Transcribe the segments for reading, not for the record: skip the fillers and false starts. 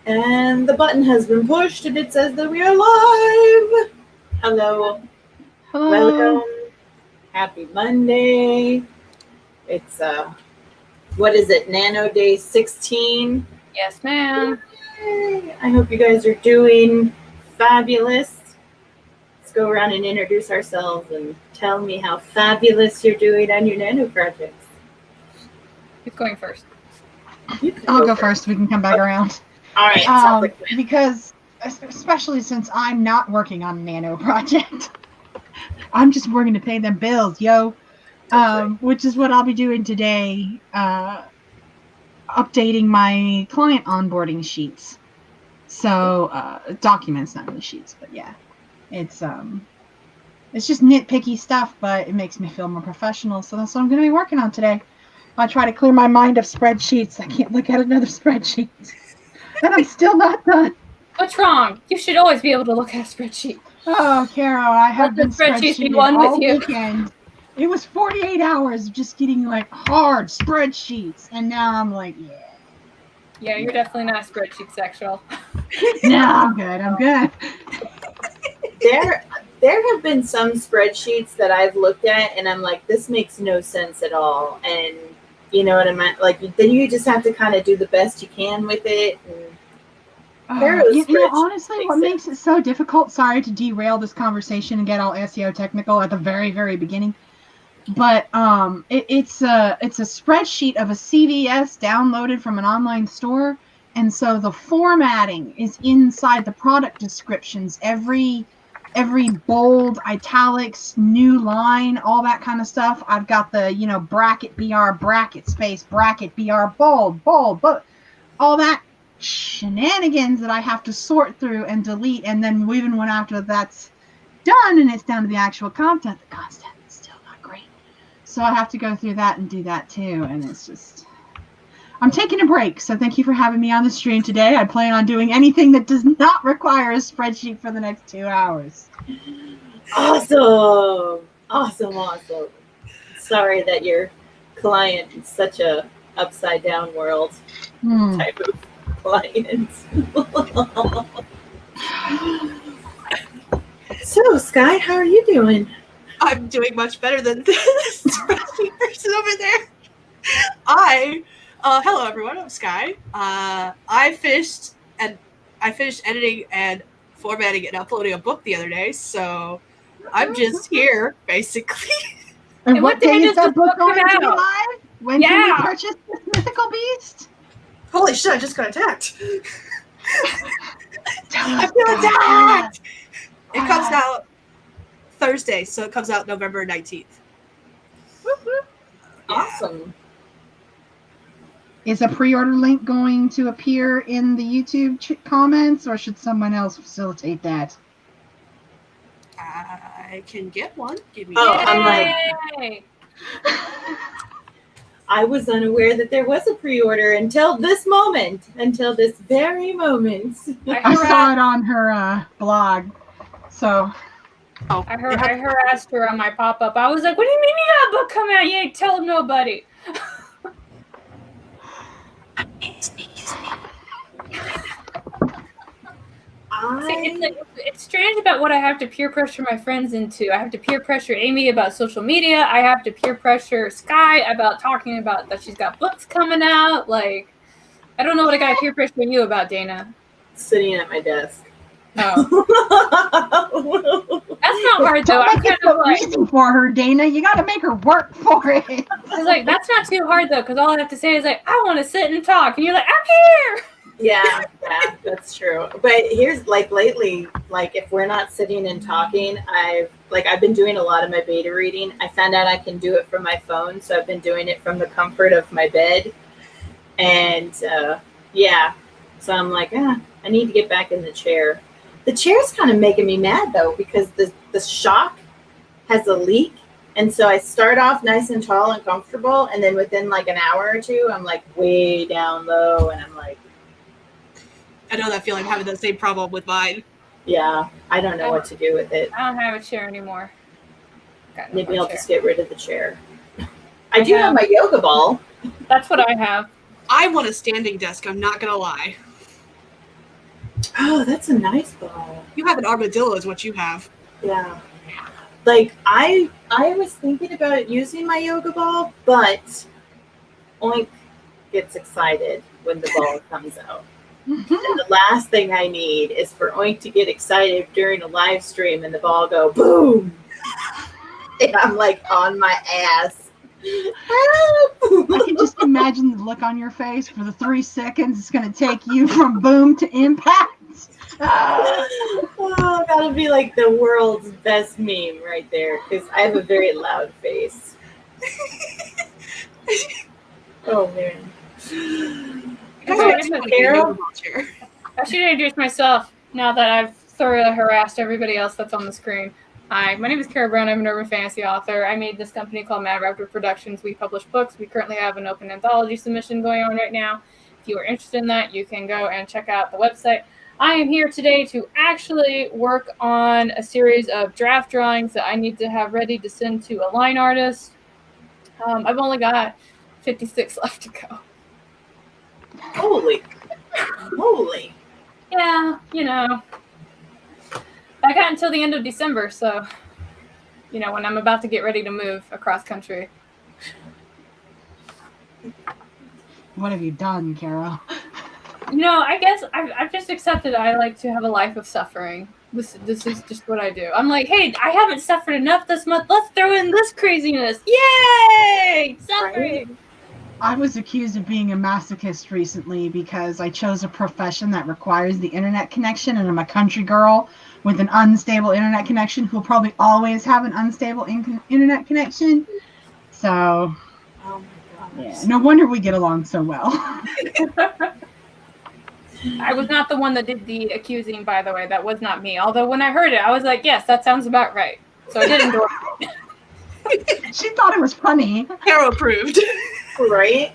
And the button has been pushed and it says that we are live. Hello. Hello. Welcome. Happy Monday. It's, what is it, Nano Day 16? Yes, ma'am. Yay. I hope you guys are doing fabulous. Let's go around and introduce ourselves and tell me how fabulous you're doing on your nano projects. Who's going first? I'll go first. We can come back around. All right. Because, especially since I'm not working on a nano project, I'm just working to pay them bills, yo. Right. Which is what I'll be doing today, updating my client onboarding sheets. So, documents, not really sheets, but yeah. It's just nitpicky stuff, but it makes me feel more professional. So that's what I'm going to be working on today. I try to clear my mind of spreadsheets. I can't look at another spreadsheet. And I'm still not done. What's wrong? You should always be able to look at a spreadsheet. Oh, Carrow, I have been spreadsheeting all weekend. It was 48 hours of just getting like hard spreadsheets. And now I'm like, yeah. Yeah, you're definitely not spreadsheet sexual. No, I'm good. There have been some spreadsheets that I've looked at and I'm like, this makes no sense at all. And you know what I mean? Like, then you just have to kind of do the best you can with it. And honestly, what makes it so difficult, sorry to derail this conversation and get all SEO technical at the very, very beginning, but it's a spreadsheet of a CVS downloaded from an online store. And so the formatting is inside the product descriptions. Every bold, italics, new line, all that kind of stuff. I've got the, bracket BR, bracket space, bracket BR, bold, but all that shenanigans that I have to sort through and delete. And then even when after that's done and it's down to the actual content, the content is still not great. So I have to go through that and do that too. And it's just... I'm taking a break, so thank you for having me on the stream today. I plan on doing anything that does not require a spreadsheet for the next 2 hours. Awesome. Sorry that your client is such a upside down world type of client. So, Sky, how are you doing? I'm doing much better than this spreadsheet person over there. Hello everyone, I'm Sky. I finished editing and formatting and uploading a book the other day, so I'm just here, basically. And what day is that book going to be live? When can we purchase this mythical beast? Holy shit, I just got attacked. I feel attacked! It comes out Thursday, so it comes out November 19th. Awesome. Is a pre-order link going to appear in the YouTube comments, or should someone else facilitate that? I can get one. Give me I'm like... I was unaware that there was a pre-order until this very moment. I saw it on her blog, so... I harassed her on my pop-up. I was like, what do you mean you got a book coming out? You ain't telling nobody. It's strange about what I have to peer pressure my friends into. I have to peer pressure Amy about social media. I have to peer pressure Sky about talking about that she's got books coming out. Like, I don't know what I got to peer pressure you about, Dana. Sitting at my desk. Oh. That's not hard, though. I'm kind of like... easy for her, Dana. You got to make her work for it. I was like, that's not too hard, though, because all I have to say is, like, I want to sit and talk. And you're like, I'm here! Yeah, that's true. But here's, like, lately, like, if we're not sitting and talking, I've been doing a lot of my beta reading. I found out I can do it from my phone, so I've been doing it from the comfort of my bed. And, so I'm like, I need to get back in the chair. The chair's kind of making me mad, though, because the shock has a leak. And so I start off nice and tall and comfortable, and then within, like, an hour or two, I'm, like, way down low, and I'm like... I know that feeling, having the same problem with mine. Yeah, I don't know what to do with it. I don't have a chair anymore. Maybe I'll just get rid of the chair. I do have my yoga ball. That's what I have. I want a standing desk, I'm not going to lie. Oh, that's a nice ball. You have an armadillo is what you have. Yeah. Like, I was thinking about using my yoga ball, but Oink gets excited when the ball comes out. And the last thing I need is for Oink to get excited during a live stream and the ball go boom. And I'm like on my ass. Help! I can just imagine the look on your face for the 3 seconds it's going to take you from boom to impact. Oh, that'll be like the world's best meme right there because I have a very loud face. Oh man. Carrow? I should introduce myself now that I've thoroughly harassed everybody else that's on the screen. Hi, my name is Carrow Brown. I'm an urban fantasy author. I made this company called Mad Raptor Productions. We publish books. We currently have an open anthology submission going on right now. If you are interested in that, you can go and check out the website. I am here today to actually work on a series of draft drawings that I need to have ready to send to a line artist. I've only got 56 left to go. Holy. Yeah, you know. I got until the end of December, so, you know, when I'm about to get ready to move across country. What have you done, Carol? You know, I guess I've just accepted I like to have a life of suffering. This is just what I do. I'm like, hey, I haven't suffered enough this month. Let's throw in this craziness. Yay! Suffering! Right? I was accused of being a masochist recently because I chose a profession that requires the internet connection, and I'm a country girl with an unstable internet connection who'll probably always have an unstable internet connection. So, Oh my gosh. yeah, no wonder we get along so well. I was not the one that did the accusing, by the way. That was not me. Although when I heard it, I was like, yes, that sounds about right. So I did endorse it. She thought it was funny. Carrow approved. Right?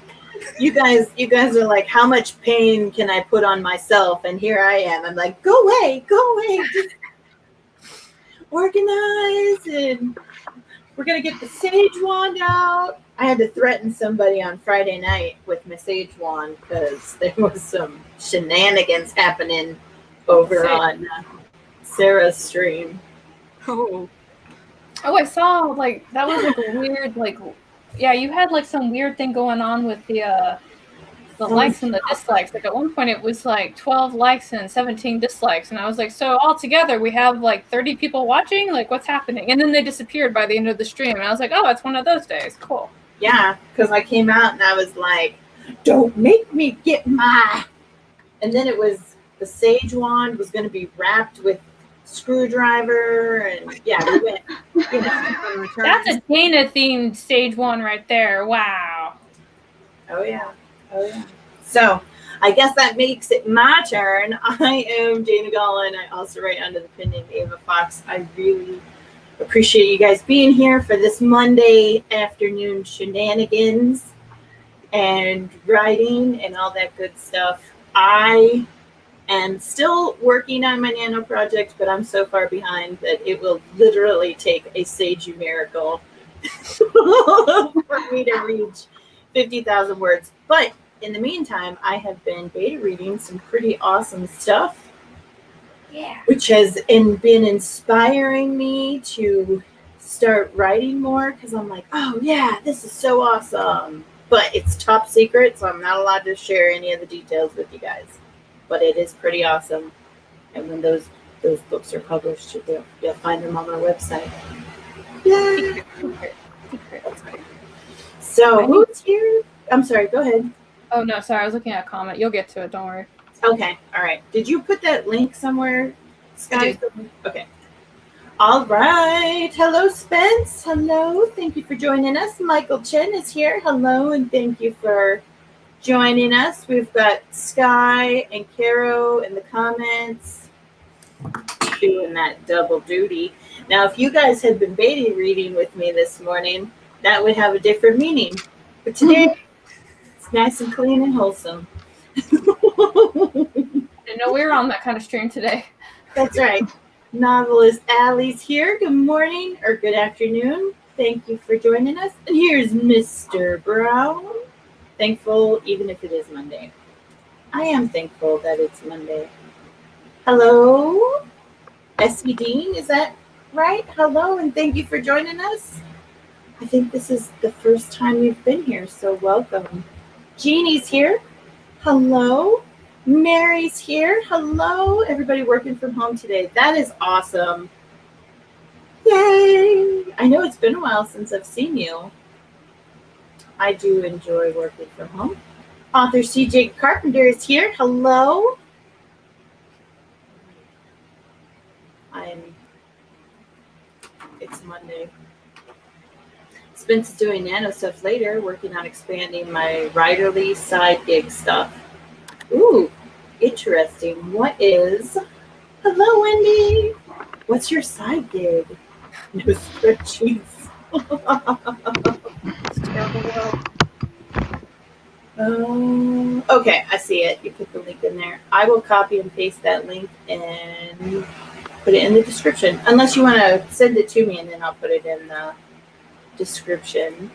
You guys are like, how much pain can I put on myself? And here I am. I'm like, go away. Just organize, and we're gonna get the sage wand out. I had to threaten somebody on Friday night with my sage wand because there was some shenanigans happening over on Sarah's stream. Oh. Oh, I saw, like, that was like a weird, like, yeah, you had like some weird thing going on with the likes and the dislikes. Like at one point it was like 12 likes and 17 dislikes. And I was like, so altogether we have like 30 people watching? Like what's happening? And then they disappeared by the end of the stream. And I was like, oh, it's one of those days. Cool. Yeah, because I came out and I was like, don't make me get my... And then it was the sage wand was going to be wrapped with screwdriver, and yeah, we went, you know, that's a Dana themed stage one right there. Wow. Oh yeah. So I guess that makes it my turn. I am Dana Gollin. I also write under the pen name Ava Fox. I really appreciate you guys being here for this Monday afternoon shenanigans and writing and all that good stuff. I am still working on my nano project, but I'm so far behind that it will literally take a Seiju miracle for me to reach 50,000 words. But in the meantime, I have been beta reading some pretty awesome stuff. Yeah. Which has been inspiring me to start writing more because I'm like, oh yeah, this is so awesome. But it's top secret, so I'm not allowed to share any of the details with you guys. But it is pretty awesome. And when those books are published, you'll find them on my website. Yeah. Secret. So who's here? I'm sorry, go ahead. Oh no, sorry, I was looking at a comment. You'll get to it, don't worry. Okay, all right. Did you put that link somewhere, Sky? I did. Okay. All right. Hello, Spence. Hello. Thank you for joining us. Michael Chen is here. Hello, and thank you for joining us. We've got Sky and Carrow in the comments doing that double duty. Now, if you guys had been beta reading with me this morning, that would have a different meaning. But today, it's nice and clean and wholesome. I know we were on that kind of stream today. That's right. Novelist Allie's here. Good morning or good afternoon. Thank you for joining us. And here's Mr. Brown. Thankful even if it is Monday. I am thankful that it's Monday. Hello, S.E. Dean, is that right? Hello, and thank you for joining us. I think this is the first time you've been here, so welcome. Jeannie's here. Hello. Mary's here. Hello. Everybody working from home today. That is awesome. Yay. I know it's been a while since I've seen you. I do enjoy working from home. Author CJ Carpenter is here. Hello. It's Monday. Spence is doing nano stuff later, working on expanding my writerly side gig stuff. Ooh, interesting. What is... Hello, Wendy. What's your side gig? No spreadsheets. It's terrible. Okay, I see it. You put the link in there. I will copy and paste that link and put it in the description. Unless you want to send it to me and then I'll put it in the description.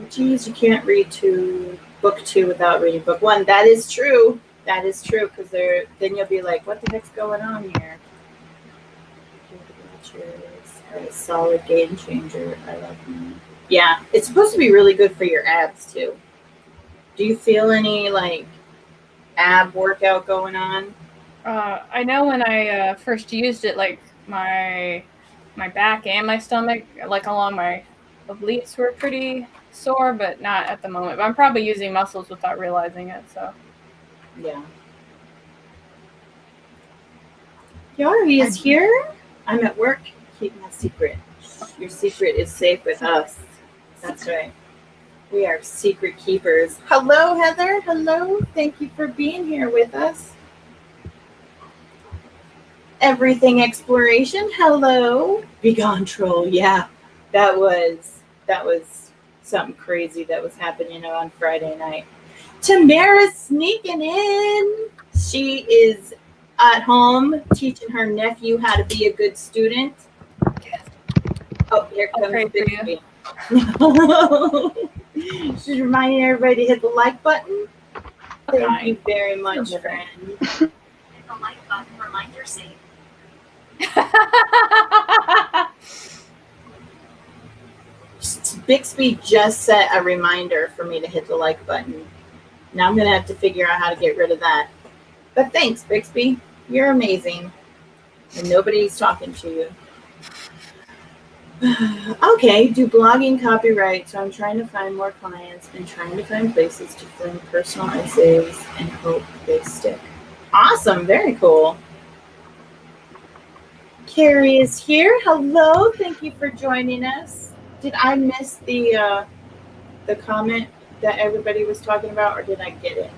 Geez, you can't read book 2 without reading book 1. That is true. That is true, because then you'll be like, what the heck's going on here? A solid game changer. I love you. Yeah, it's supposed to be really good for your abs too. Do you feel any like ab workout going on? I know when I first used it, like my back and my stomach, like along my obliques, were pretty sore, but not at the moment. But I'm probably using muscles without realizing it. So yeah. Yari is here. I'm at work. Keep my secret. Your secret is safe with us. That's right. We are secret keepers. Hello, Heather. Hello. Thank you for being here with us. Everything exploration. Hello. Begone troll. Yeah, that was something crazy that was happening on Friday night. Tamara's sneaking in. She is at home teaching her nephew how to be a good student. Oh, here comes Bixby. She's reminding everybody to hit the like button. Thank you very much, friend. Hit the like button. Reminder save. Bixby just set a reminder for me to hit the like button. Now I'm going to have to figure out how to get rid of that. But thanks, Bixby. You're amazing. And nobody's talking to you. Okay, do blogging copyright. So I'm trying to find more clients and trying to find places to film personal essays and hope they stick. Awesome. Very cool. Carrie is here. Hello. Thank you for joining us. Did I miss the comment that everybody was talking about, or did I get it?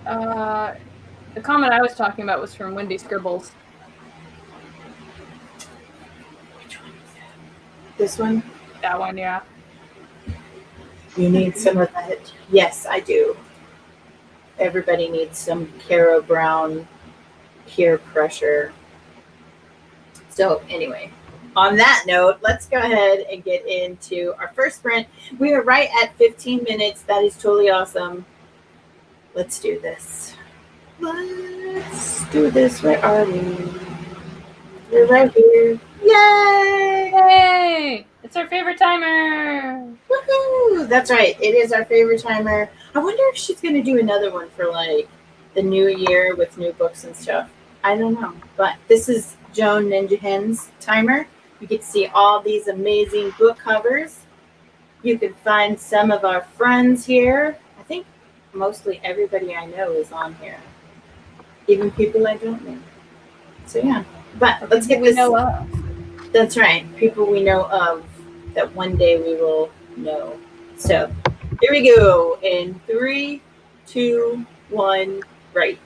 The comment I was talking about was from Wendy Scribbles. Which one is that? This one? That one, yeah. You need some of that. Yes, I do. Everybody needs some Carrow Brown peer pressure. So anyway, on that note, let's go ahead and get into our first sprint. We are right at 15 minutes. That is totally awesome. Let's do this. Let's do this. Where are we? We're right here. Yay! Yay! It's our favorite timer! Woohoo! That's right. It is our favorite timer. I wonder if she's going to do another one for like the new year with new books and stuff. I don't know. But this is Joan Ninja Hen's timer. You get to see all these amazing book covers. You can find some of our friends here. I think mostly everybody I know is on here. Even people I don't know. So yeah. But let's get this. Know of. That's right. People we know of that one day we will know. So here we go. In 3, 2, 1, right.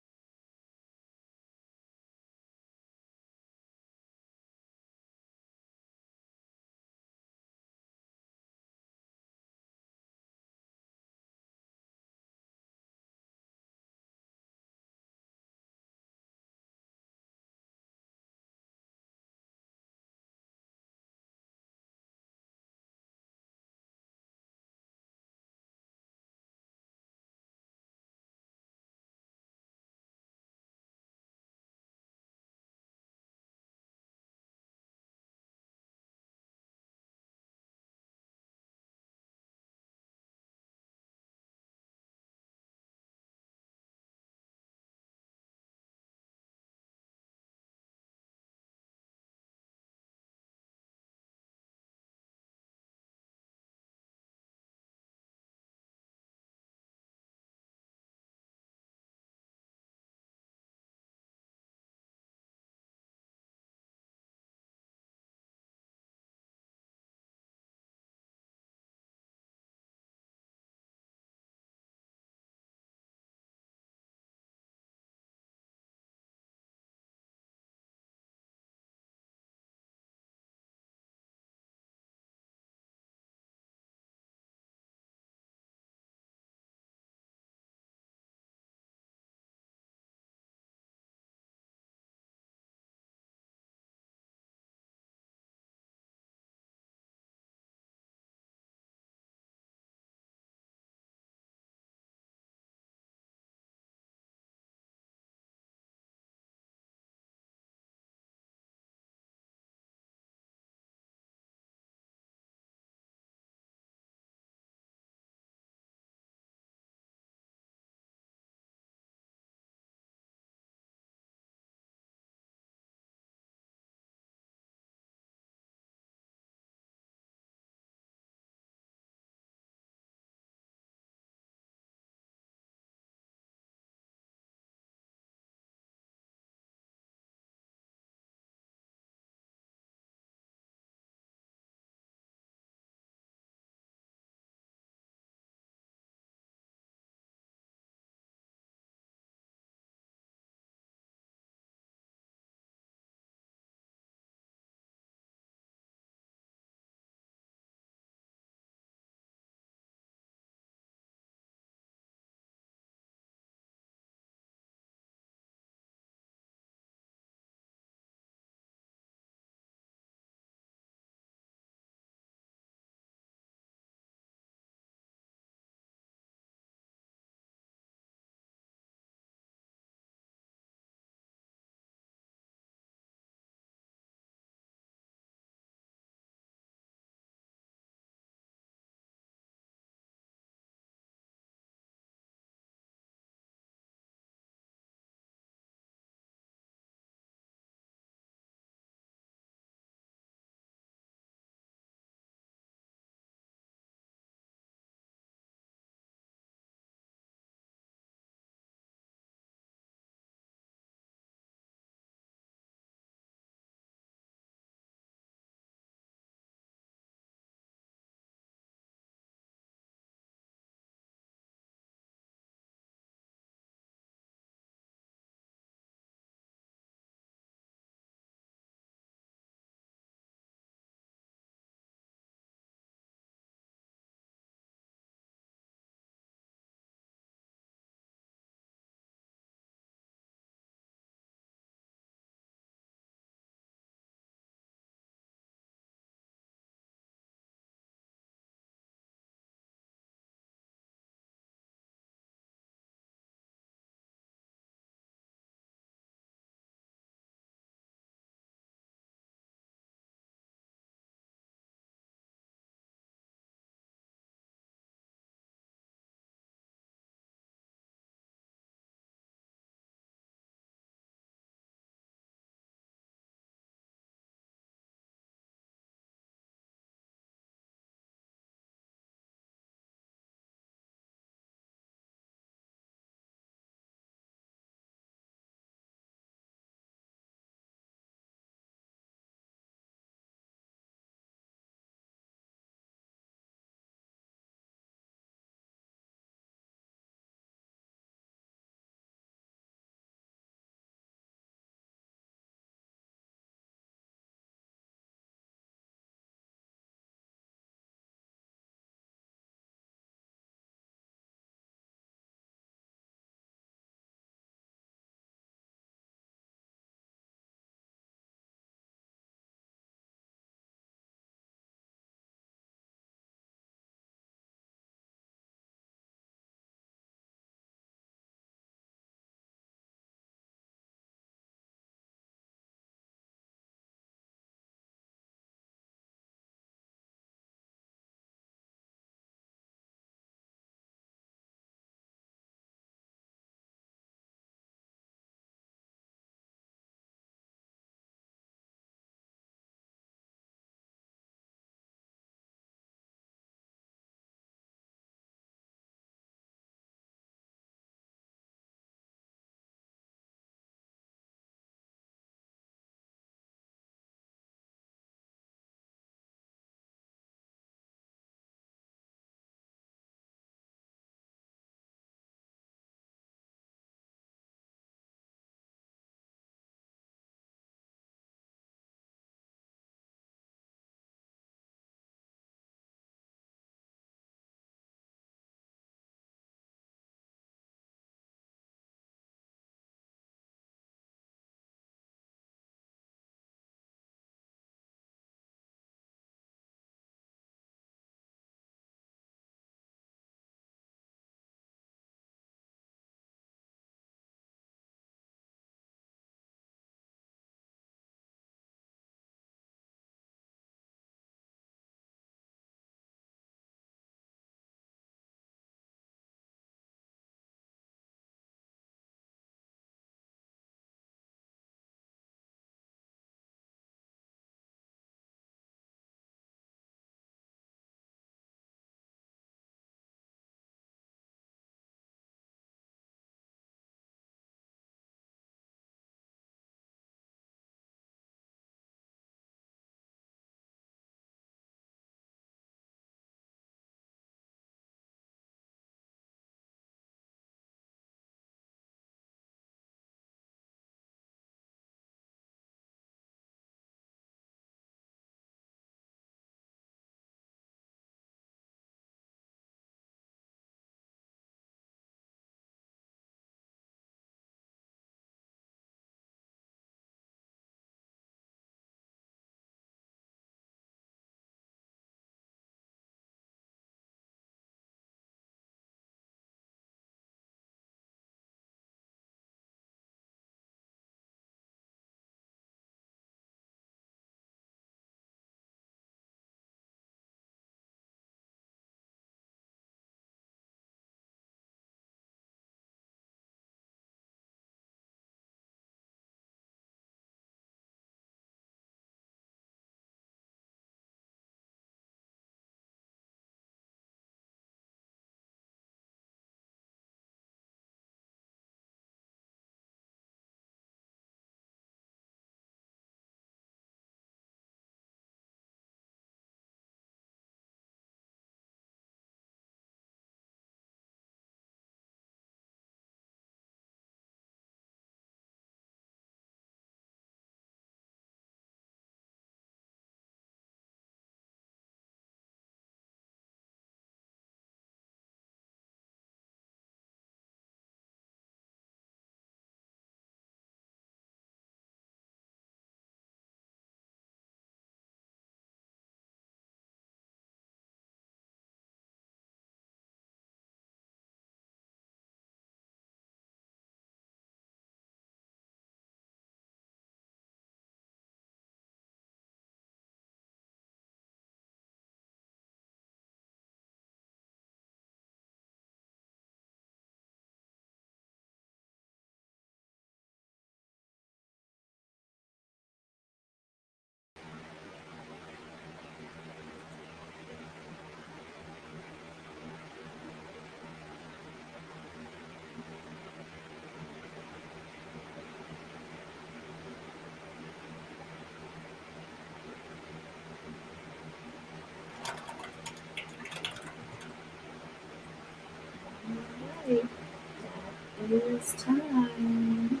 This time.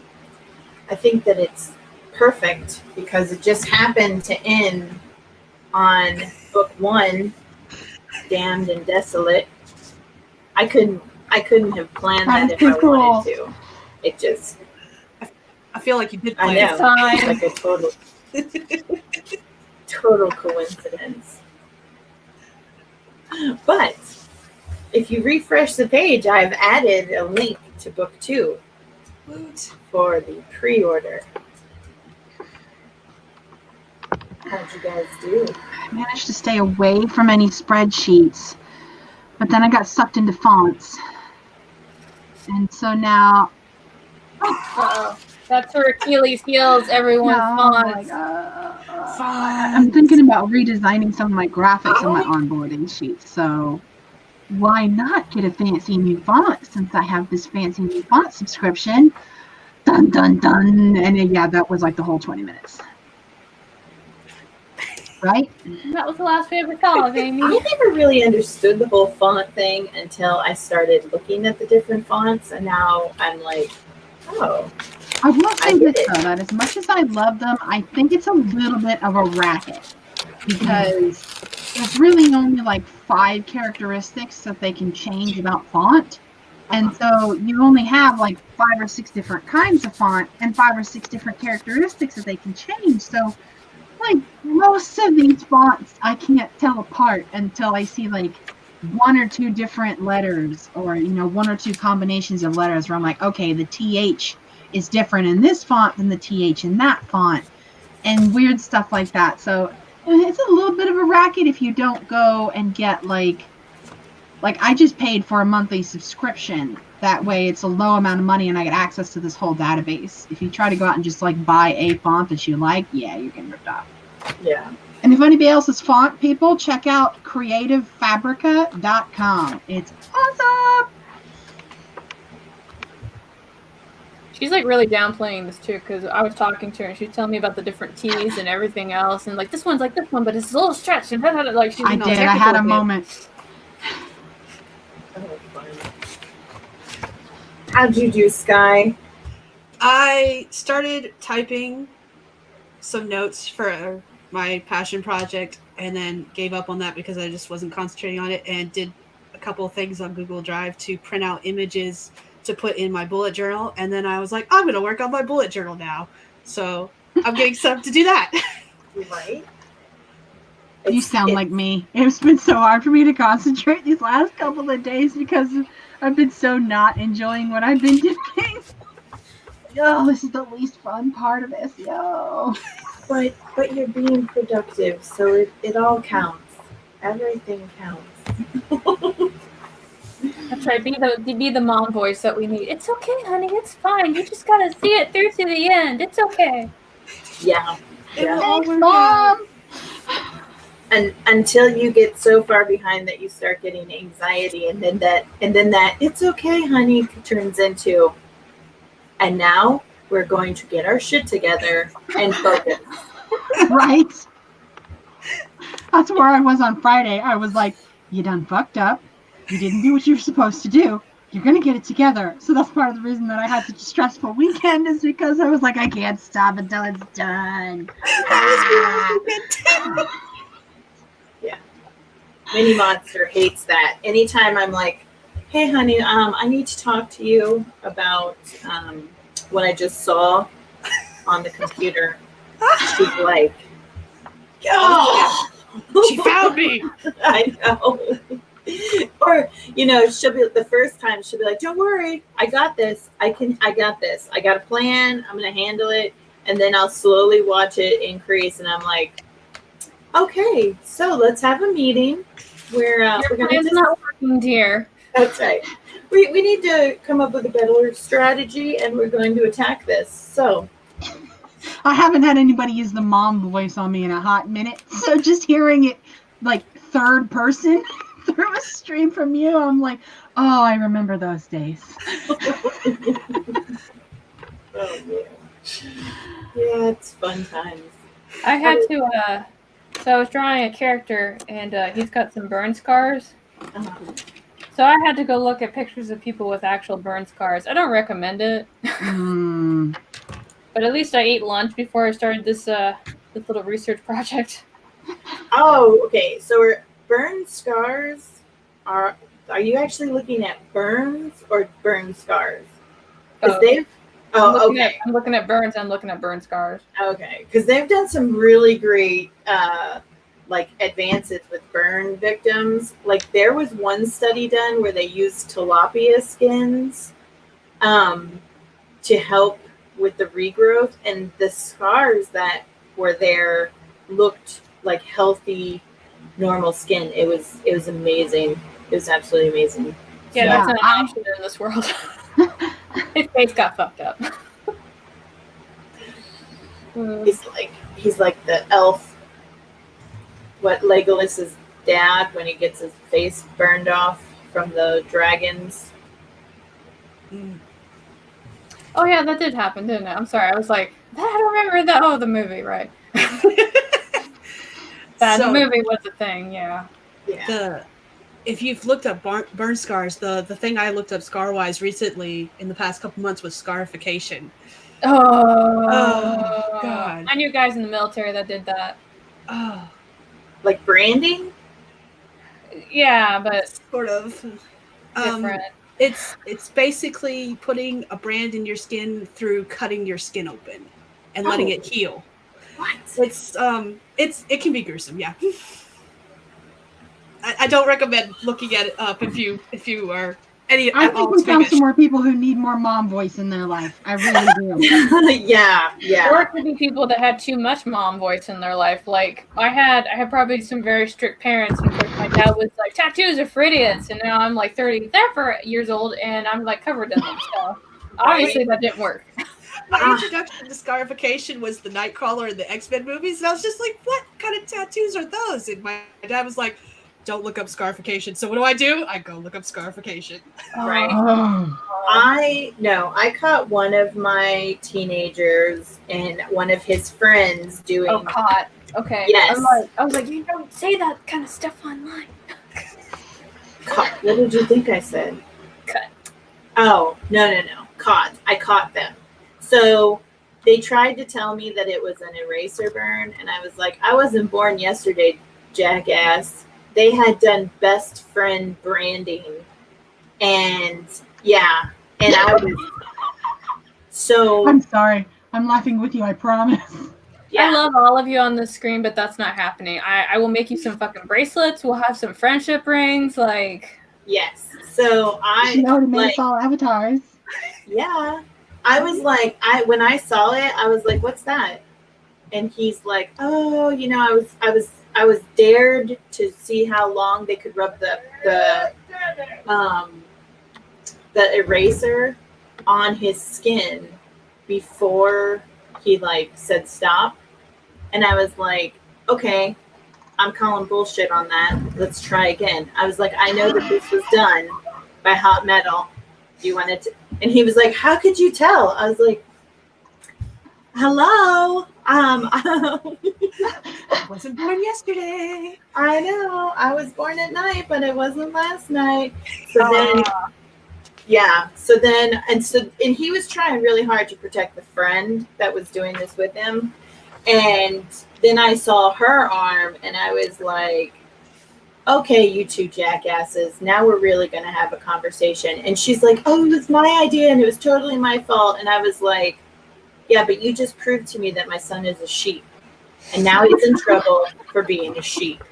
I think that it's perfect because it just happened to end on book 1, Damned and Desolate. I couldn't have planned that if I wanted to. It just. I feel like you did I plan know. Time. It's like a total coincidence. But if you refresh the page, I've added a link to book 2 for the pre-order. How'd you guys do? I managed to stay away from any spreadsheets, but then I got sucked into fonts. And so now... Uh-oh. That's where Achilles heals everyone's fonts. I'm thinking about redesigning some of my graphics on my onboarding sheet, so why not get a fancy new font since I have this fancy new font subscription? Dun, dun, dun. And yeah, that was like the whole 20 minutes. Right? That was the last we ever saw of Amy. I never really understood the whole font thing until I started looking at the different fonts, and now I'm like, oh. I will say this though, that as much as I love them, I think it's a little bit of a racket because there's really only like 5 characteristics that they can change about font. And so you only have like 5 or 6 different kinds of font and 5 or 6 different characteristics that they can change. So like most of these fonts I can't tell apart until I see like 1 or 2 different letters or 1 or 2 combinations of letters where I'm like, okay, the TH is different in this font than the TH in that font, and weird stuff like that. So it's a little bit of a racket if you don't go and get like I just paid for a monthly subscription. That way it's a low amount of money and I get access to this whole database. If you try to go out and just like buy a font that you like, yeah, you're getting ripped off. Yeah. And if anybody else is font people, check out creativefabrica.com. It's awesome. She's like really downplaying this too, because I was talking to her and she was telling me about the different T's and everything else, and like this one's like this one, but it's a little stretched and like she's. I did. I had a moment. How'd you do, Sky? I started typing some notes for my passion project and then gave up on that because I just wasn't concentrating on it, and did a couple of things on Google Drive to print out images to put in my bullet journal, and then I was like, I'm gonna work on my bullet journal now. So I'm getting set up to do that. Right? You sound like me. It's been so hard for me to concentrate these last couple of days because I've been so not enjoying what I've been doing. Oh, this is the least fun part of SEO. But you're being productive, so it all counts. Everything counts. That's right. Be the mom voice that we need. It's okay, honey. It's fine. You just gotta see it through to the end. It's okay. Yeah. Thanks, Mom. And until you get so far behind that you start getting anxiety, and then that it's okay, honey, turns into, and now we're going to get our shit together and focus. Right. That's where I was on Friday. I was like, you done fucked up. You didn't do what you were supposed to do. You're going to get it together. So that's part of the reason that I had such a stressful weekend, is because I was like, I can't stop until it's done. Yeah. Mini Monster hates that. Anytime I'm like, hey, honey, I need to talk to you about what I just saw on the computer. She's like, Oh, she found me. I know. Or, she'll be, the first time she'll be like, don't worry, I got this. I got this. I got a plan. I'm going to handle it. And then I'll slowly watch it increase. And I'm like, okay, so let's have a meeting where we're going to. Not working, dear. That's right. We need to come up with a better strategy, and we're going to attack this. So. I haven't had anybody use the mom voice on me in a hot minute. So just hearing it like third person through a stream from you, I'm like, oh, I remember those days. Oh, man. Yeah, it's fun times. I had to, so I was drawing a character, and he's got some burn scars. Uh-huh. So I had to go look at pictures of people with actual burn scars. I don't recommend it, but at least I ate lunch before I started this little research project. Oh, okay. So burn scars are you actually looking at burns or burn scars? Because they've I'm looking at burns. I'm looking at burn scars. Okay, because they've done some really great like advances with burn victims. Like there was one study done where they used tilapia skins to help with the regrowth, and the scars that were there looked like healthy, normal skin. It was amazing. It was absolutely amazing. Yeah, that's not an option in this world. His face got fucked up. He's like the elf. What, Legolas's dad when he gets his face burned off from the dragons. Oh yeah, that did happen, didn't it? I'm sorry. I was like, I don't remember that. Oh, the movie, right? The movie was a thing, yeah. If you've looked up burn scars, the thing I looked up scar-wise recently in the past couple months was scarification. Oh God! I knew guys in the military that did that. Oh, like branding? Yeah, but sort of different. It's basically putting a brand in your skin through cutting your skin open and letting it heal. What? It can be gruesome, yeah. I don't recommend looking at it up if you are any. I think we found some more people who need more mom voice in their life. I really do. Yeah. Or it could be people that had too much mom voice in their life. Like I had probably some very strict parents, and of course my dad was like, tattoos are for idiots, and now I'm like 30 years old, and I'm like covered in them. So obviously that didn't work. My introduction to scarification was the Nightcrawler and the X-Men movies, and I was just like, what kind of tattoos are those? And my dad was like, don't look up scarification. So what do? I go look up scarification. Right. I caught one of my teenagers and one of his friends doing. Oh, caught. Okay. Yes. I was like, you don't say that kind of stuff online. Caught. What did you think I said? Cut. Oh, no. Caught. I caught them. So they tried to tell me that it was an eraser burn, and I was like, I wasn't born yesterday, jackass. They had done best friend branding, and I was so. I'm sorry. I'm laughing with you. I promise. Yeah. I love all of you on the screen, but that's not happening. I will make you some fucking bracelets. We'll have some friendship rings. Like, yes. So She already made us all avatars. Yeah, I was like, when I saw it, I was like, what's that? And he's like, oh, I was dared to see how long they could rub the eraser on his skin before he like said stop. And I was like, okay, I'm calling bullshit on that. Let's try again. I was like, I know that this was done by Hot Metal. Do you want it to? And he was like, how could you tell? I was like, hello. I wasn't born yesterday. I know. I was born at night, but it wasn't last night. So then, and he was trying really hard to protect the friend that was doing this with him. And then I saw her arm, and I was like, okay, you two jackasses, now we're really going to have a conversation. And she's like, oh, it was my idea, and it was totally my fault. And I was like, yeah, but you just proved to me that my son is a sheep, and now he's in trouble for being a sheep.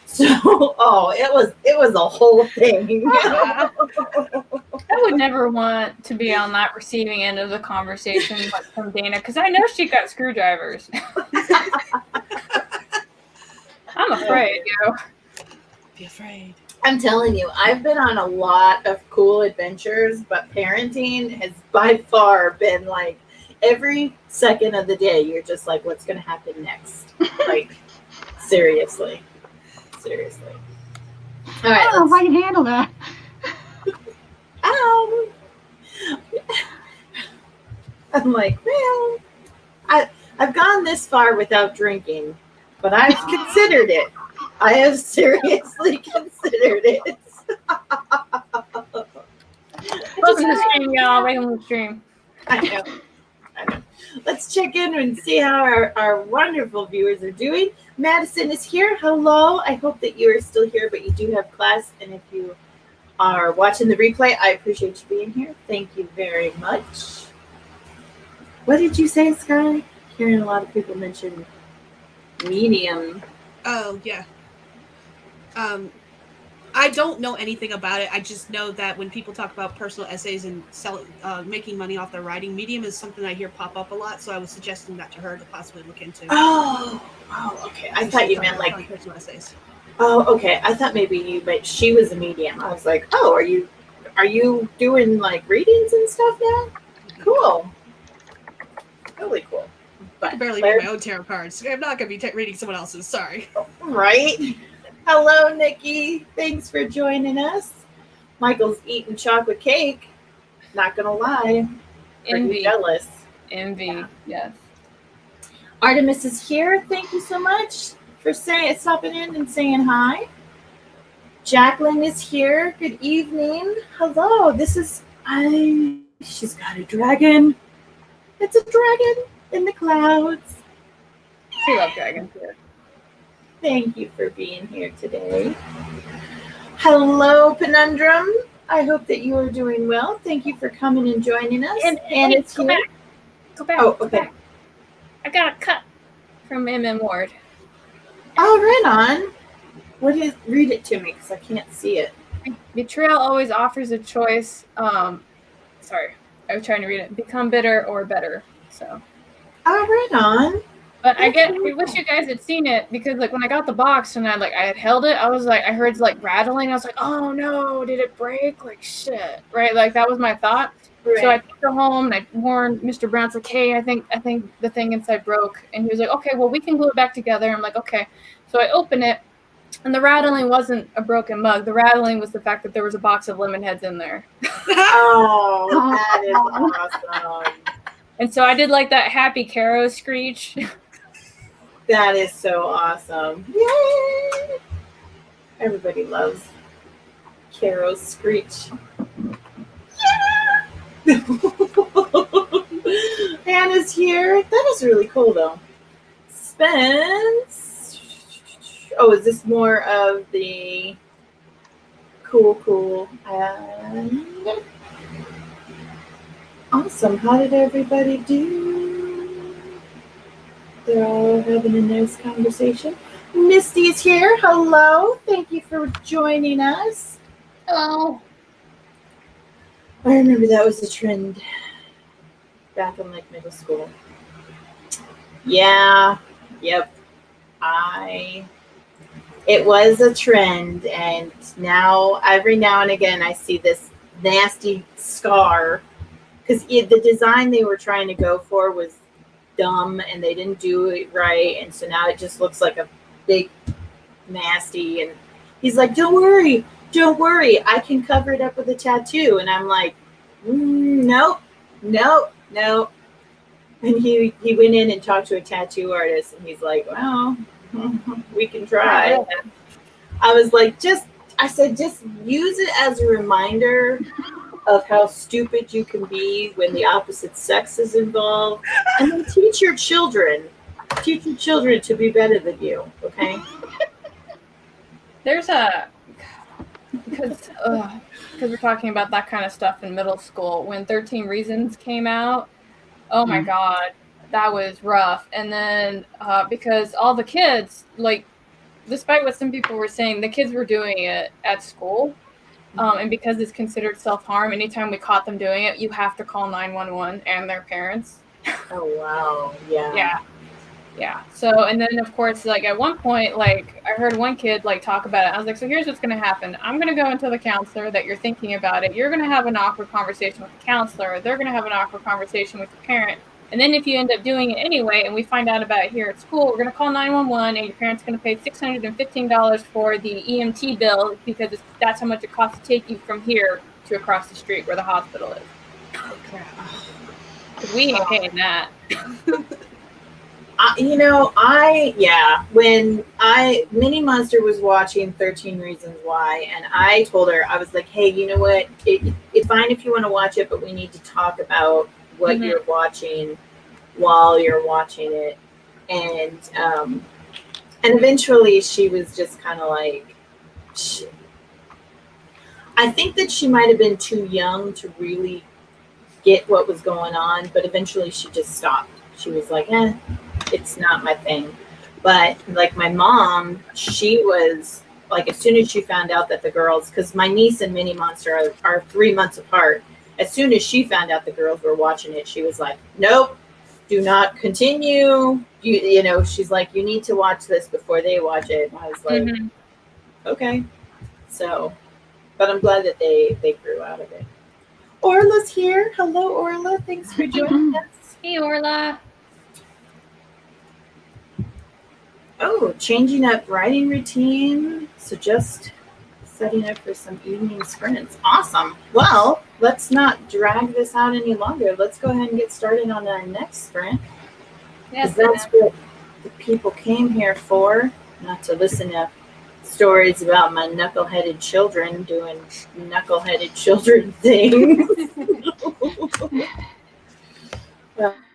So, it was a whole thing. I would never want to be on that receiving end of the conversation from Dana, because I know she got screwdrivers. I'm afraid, Be afraid. I'm telling you, I've been on a lot of cool adventures, but parenting has by far been like, every second of the day, you're just like, what's going to happen next? Like, seriously. All right. I don't know if I can handle that. I'm like, well, I've gone this far without drinking, but I've considered it. I have seriously considered it. Welcome to the stream, y'all. Welcome to the stream. I know. Let's check in and see how our wonderful viewers are doing. Madison is here. Hello. I hope that you are still here, but you do have class. And if you are watching the replay, I appreciate you being here. Thank you very much. What did you say, Sky? Hearing a lot of people mention medium. Oh, yeah. I don't know anything about it. I just know that when people talk about personal essays and making money off their writing, Medium is something I hear pop up a lot. So I was suggesting that to her to possibly look into. Oh, okay. I thought you meant like personal essays. Oh, okay. I thought maybe she was a medium. I was like, oh, are you doing like readings and stuff now? Cool. Really cool. But I can barely read my own tarot cards. I'm not going to be reading someone else's. Sorry. Right. Hello, Nikki. Thanks for joining us. Michael's eating chocolate cake. Not gonna lie. Envy. Jealous. Envy. Yes. Artemis is here. Thank you so much for stopping in and saying hi. Jacqueline is here. Good evening. Hello. She's got a dragon. It's a dragon in the clouds. We love dragons here. Thank you for being here today. Hello, Penundrum. I hope that you are doing well. Thank you for coming and joining us. And it's go here. back. Go back. Oh, Go okay. back. I got a cut from M.M. Ward. Oh, right on. Read it to me because I can't see it. Betrayal always offers a choice. Sorry, I was trying to read it. Become bitter or better. So. Oh, right on. But I wish you guys had seen it because like when I got the box and I had held it, I was like, I heard like rattling. I was like, oh no, did it break? Like shit, right? Like that was my thought. Right. So I took her home and I warned Mr. Brown's like, hey, I think the thing inside broke. And he was like, okay, well we can glue it back together. I'm like, okay. So I open it and the rattling wasn't a broken mug. The rattling was the fact that there was a box of lemon heads in there. Oh, that is awesome. And so I did like that happy Carrow screech. That is so awesome. Yay! Everybody loves Carrow's screech. Yeah! Hannah's here. That is really cool, though. Spence. Oh, is this more of the cool? Awesome. How did everybody do? They're all having a nice conversation. Misty's here. Hello. Thank you for joining us. Hello. I remember that was a trend back in like middle school. Yeah. Yep. It was a trend, and now every now and again I see this nasty scar because the design they were trying to go for was dumb and they didn't do it right, and so now it just looks like a big nasty. And he's like, don't worry, I can cover it up with a tattoo. And I'm like, nope. And he went in and talked to a tattoo artist, and he's like, well, we can try. And I was like, just use it as a reminder of how stupid you can be when the opposite sex is involved, and then teach your children to be better than you. Okay. There's because we're talking about that kind of stuff in middle school. When 13 Reasons came out, oh my God, that was rough. And then because all the kids, like, despite what some people were saying, the kids were doing it at school. And because it's considered self-harm, anytime we caught them doing it, you have to call 911 and their parents. Oh, wow. Yeah. Yeah. So, and then of course, like at one point, like I heard one kid like talk about it. I was like, so here's what's going to happen. I'm going to go and tell the counselor that you're thinking about it. You're going to have an awkward conversation with the counselor. They're going to have an awkward conversation with the parent. And then if you end up doing it anyway, and we find out about it here at school, we're going to call 911 and your parents are going to pay $615 for the EMT bill because that's how much it costs to take you from here to across the street where the hospital is. Okay. Because we ain't paying that. When Minnie Monster was watching 13 Reasons Why, and I told her, I was like, hey, you know what? It's fine if you want to watch it, but we need to talk about what you're watching while you're watching it. And eventually she was just kind of like, I think that she might have been too young to really get what was going on, but eventually she just stopped. She was like, it's not my thing. But like my mom, she was like, as soon as she found out that the girls, because my niece and Minnie Monster are 3 months apart, as soon as she found out the girls were watching it, she was like, nope, do not continue. You know, she's like, you need to watch this before they watch it. And I was like, okay. So, but I'm glad that they grew out of it. Orla's here. Hello, Orla. Thanks for joining us. Hey, Orla. Oh, changing up writing routine. So just setting up for some evening sprints. Awesome. Well, let's not drag this out any longer. Let's go ahead and get started on our next sprint. Yes, that's what the people came here for, not to listen to stories about my knuckleheaded children doing knuckleheaded children things.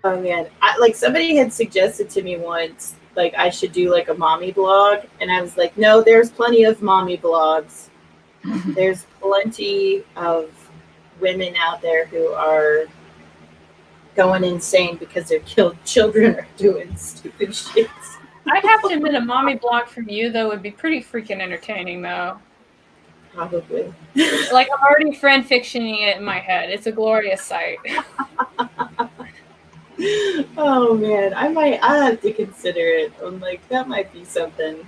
Oh man, somebody had suggested to me once, like I should do like a mommy blog, and I was like, no, there's plenty of mommy blogs. There's plenty of women out there who are going insane because their children are doing stupid shit. I have to admit, a mommy blog from you though would be pretty freaking entertaining, though. Probably. Like I'm already fan fictioning it in my head. It's a glorious sight. Oh man, I have to consider it. I'm like, that might be something.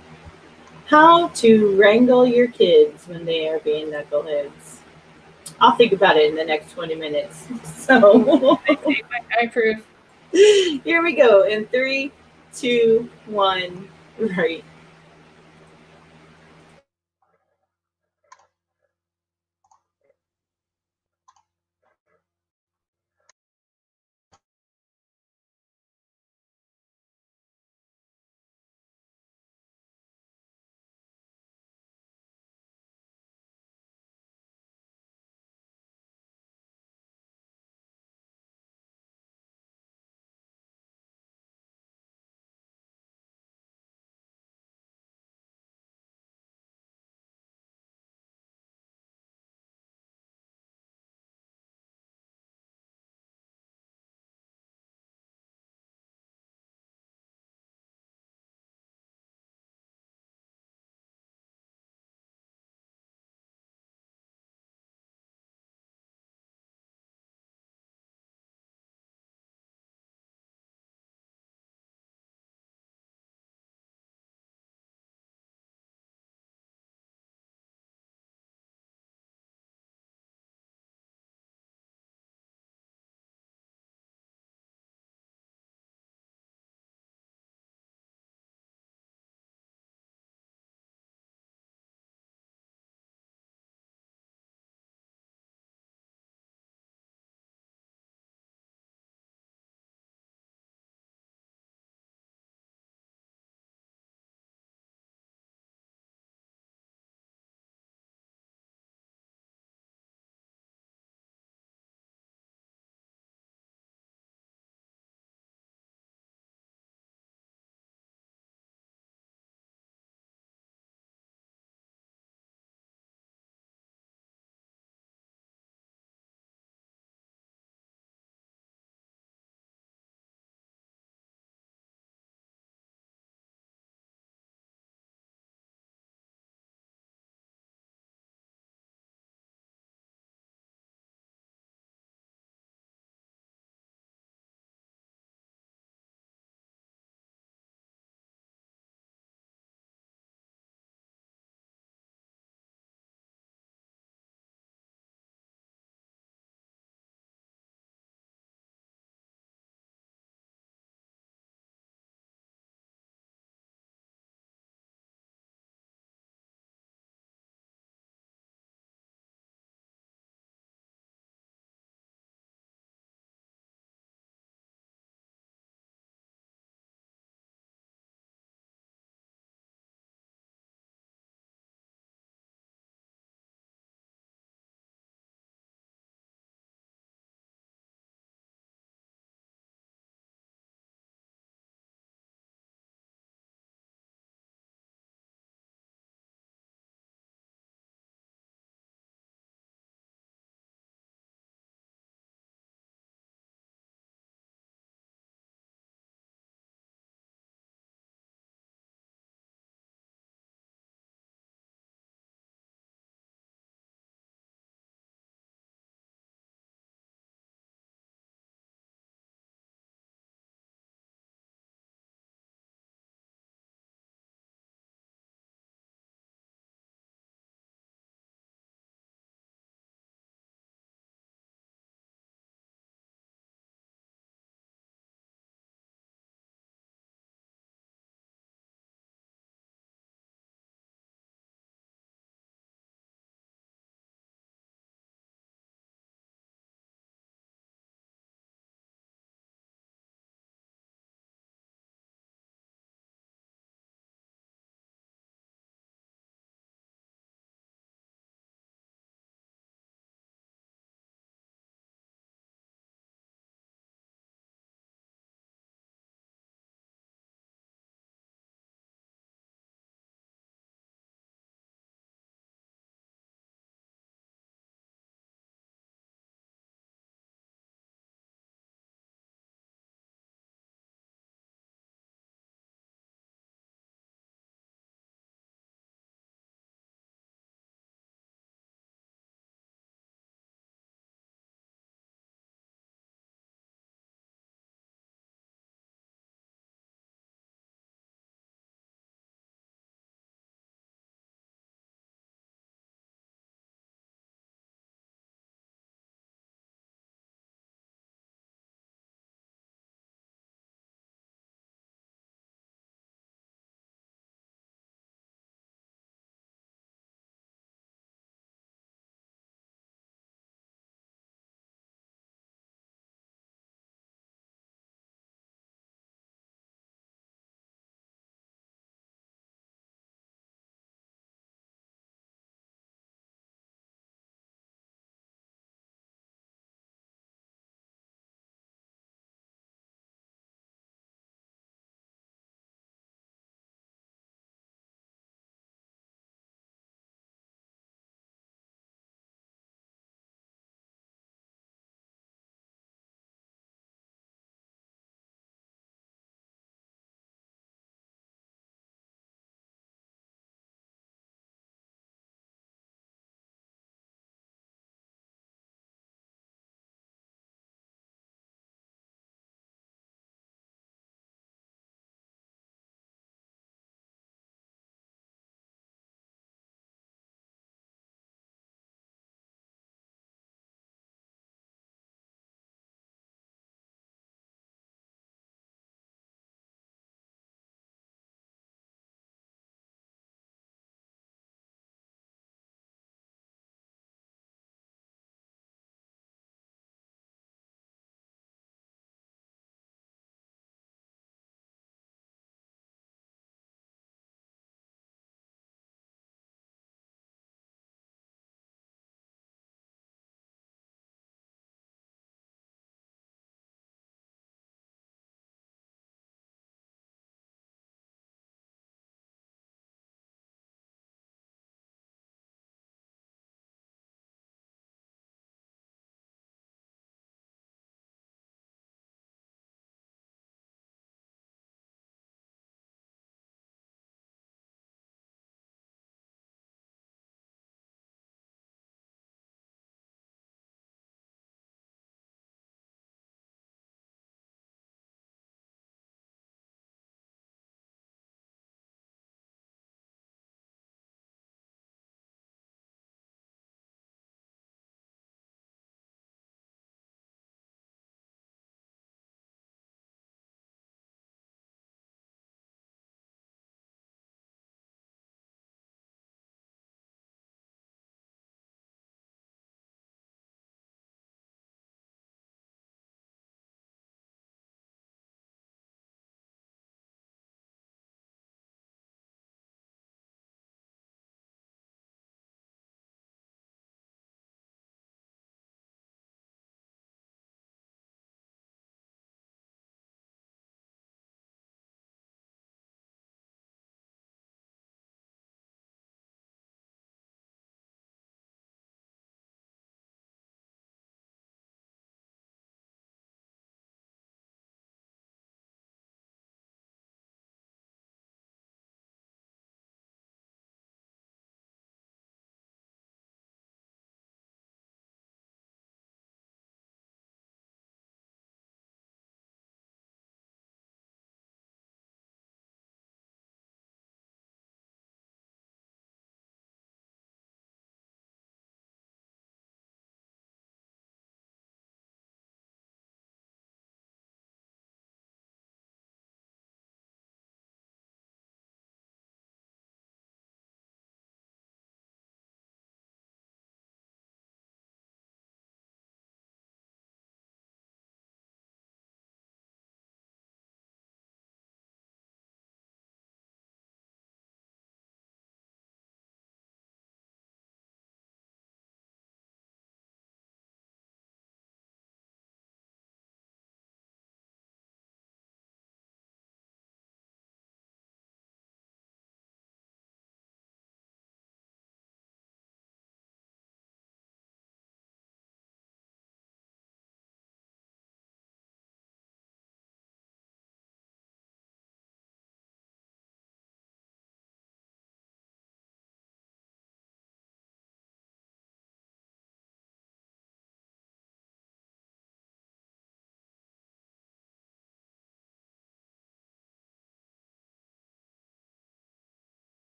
How to wrangle your kids when they are being knuckleheads. I'll think about it in the next 20 minutes. So I approve. Here we go. In 3, 2, 1, right.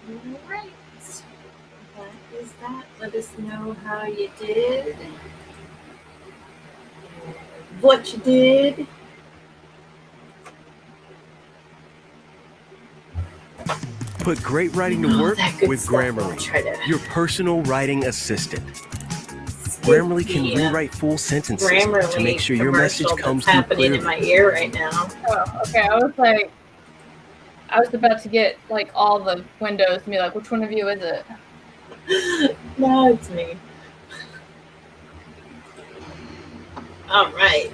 All right. That is that. Let us know how you did. What you did. Put great writing to work that good with stuff. I'll Grammarly, try to your personal writing assistant. Grammarly can rewrite full sentences Grammarly to make sure your message commercial comes that's through happening clearly. in my ear right now. Oh, okay. I was about to get like all the windows and be like, which one of you is it? No, it's me. All right.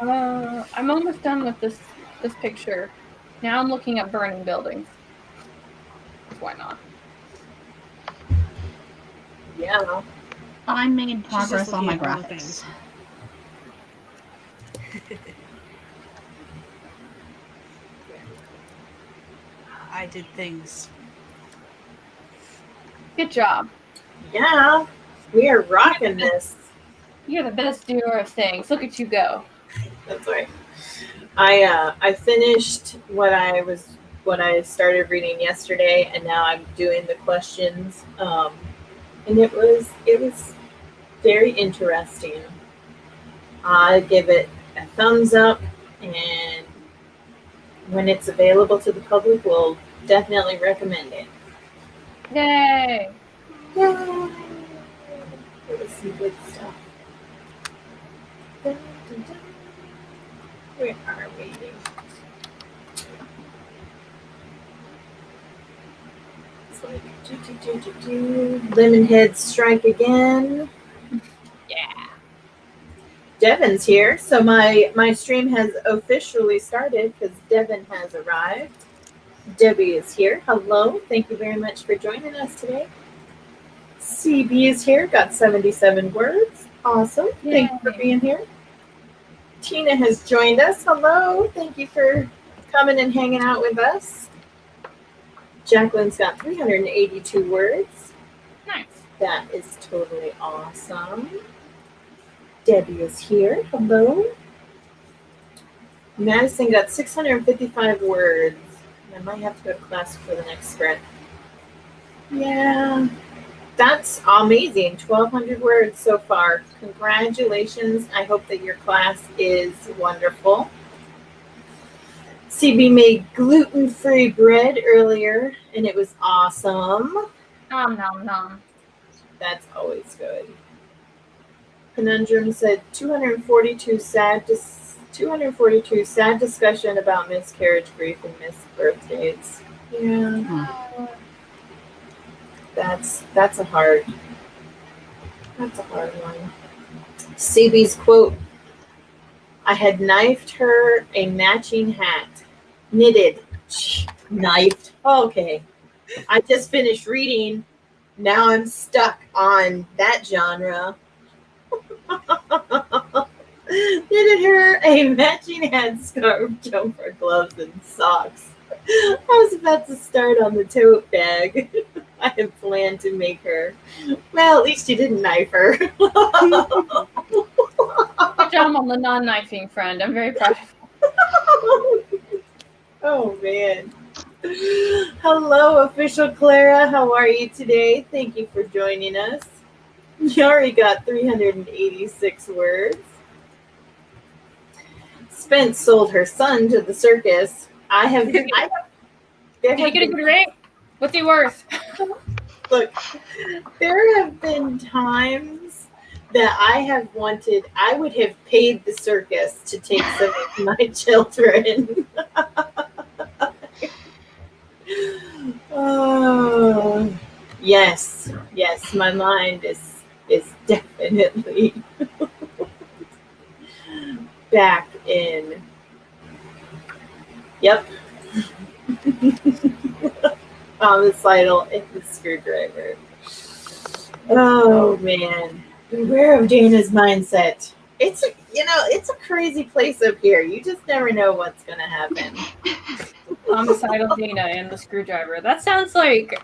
I'm almost done with this picture. Now I'm looking at burning buildings. Why not? Yeah. I made She's just progress on my looking at all the graphics. I did things. Good job. Yeah. We are rocking this. You're the best doer of things. Look at you go. That's right. I finished what I started reading yesterday, and now I'm doing the questions. And it was very interesting. I give it a thumbs up, and when it's available to the public, we'll definitely recommend it. Yay! Yay! It was some good stuff. Dun, dun, dun. Where are we? It's like Lemonhead strike again. Yeah. Devin's here, so my stream has officially started because Devin has arrived. Debbie is here. Hello, thank you very much for joining us today. CB is here, got 77 words. Awesome. Thank you for being here. Tina has joined us. Hello, thank you for coming and hanging out with us. Jacqueline's got 382 words. Nice. That is totally awesome. Debbie is here. Hello. Madison got 655 words. I might have to go to class for the next sprint. Yeah, that's amazing. 1,200 words so far. Congratulations. I hope that your class is wonderful. CB made gluten-free bread earlier, and it was awesome. Nom nom nom. That's always good. Conundrum said 242 sad discussion about miscarriage, grief, and missed birthdays. Yeah, that's a hard one. CB's quote: "I had knifed her a matching hat, knitted, knifed." Okay, I just finished reading. Now I'm stuck on that genre. Knitted her a matching hat, scarf, jumper, gloves, and socks. I was about to start on the tote bag. I had planned to make her. Well, at least you didn't knife her. Good job on the non-knifing, friend. I'm very proud of you. Oh, man. Hello, official Clara. How are you today? Thank you for joining us. Yari got 386 words. Spence sold her son to the circus. Did you get a good rate? What's he worth? Look, there have been times that I would have paid the circus to take some of my children. Oh, yes, my mind is definitely back in. Yep. Homicidal and the screwdriver. Oh man. Beware of Dana's mindset. It's a crazy place up here. You just never know what's gonna happen. Homicidal Dana and the screwdriver. That sounds like,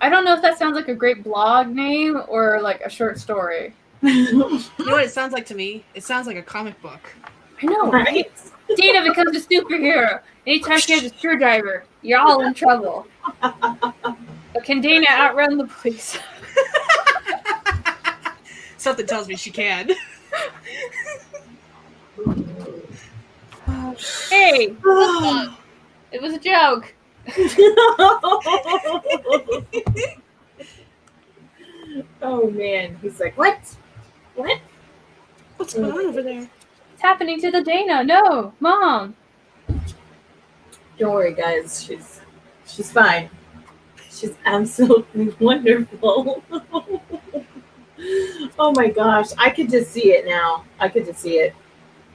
I don't know if that sounds like a great blog name or like a short story. You know what it sounds like to me? It sounds like a comic book. I know, Right? Dana becomes a superhero. Anytime she has a screwdriver, you're all in trouble. But can Dana outrun the police? Something tells me she can. Hey, look, it was a joke. Oh man, he's like, what? What? What's going on over there? It's happening to the Dana. No, Mom. Don't worry, guys. She's fine. She's absolutely wonderful. Oh my gosh, I could just see it now. I could just see it.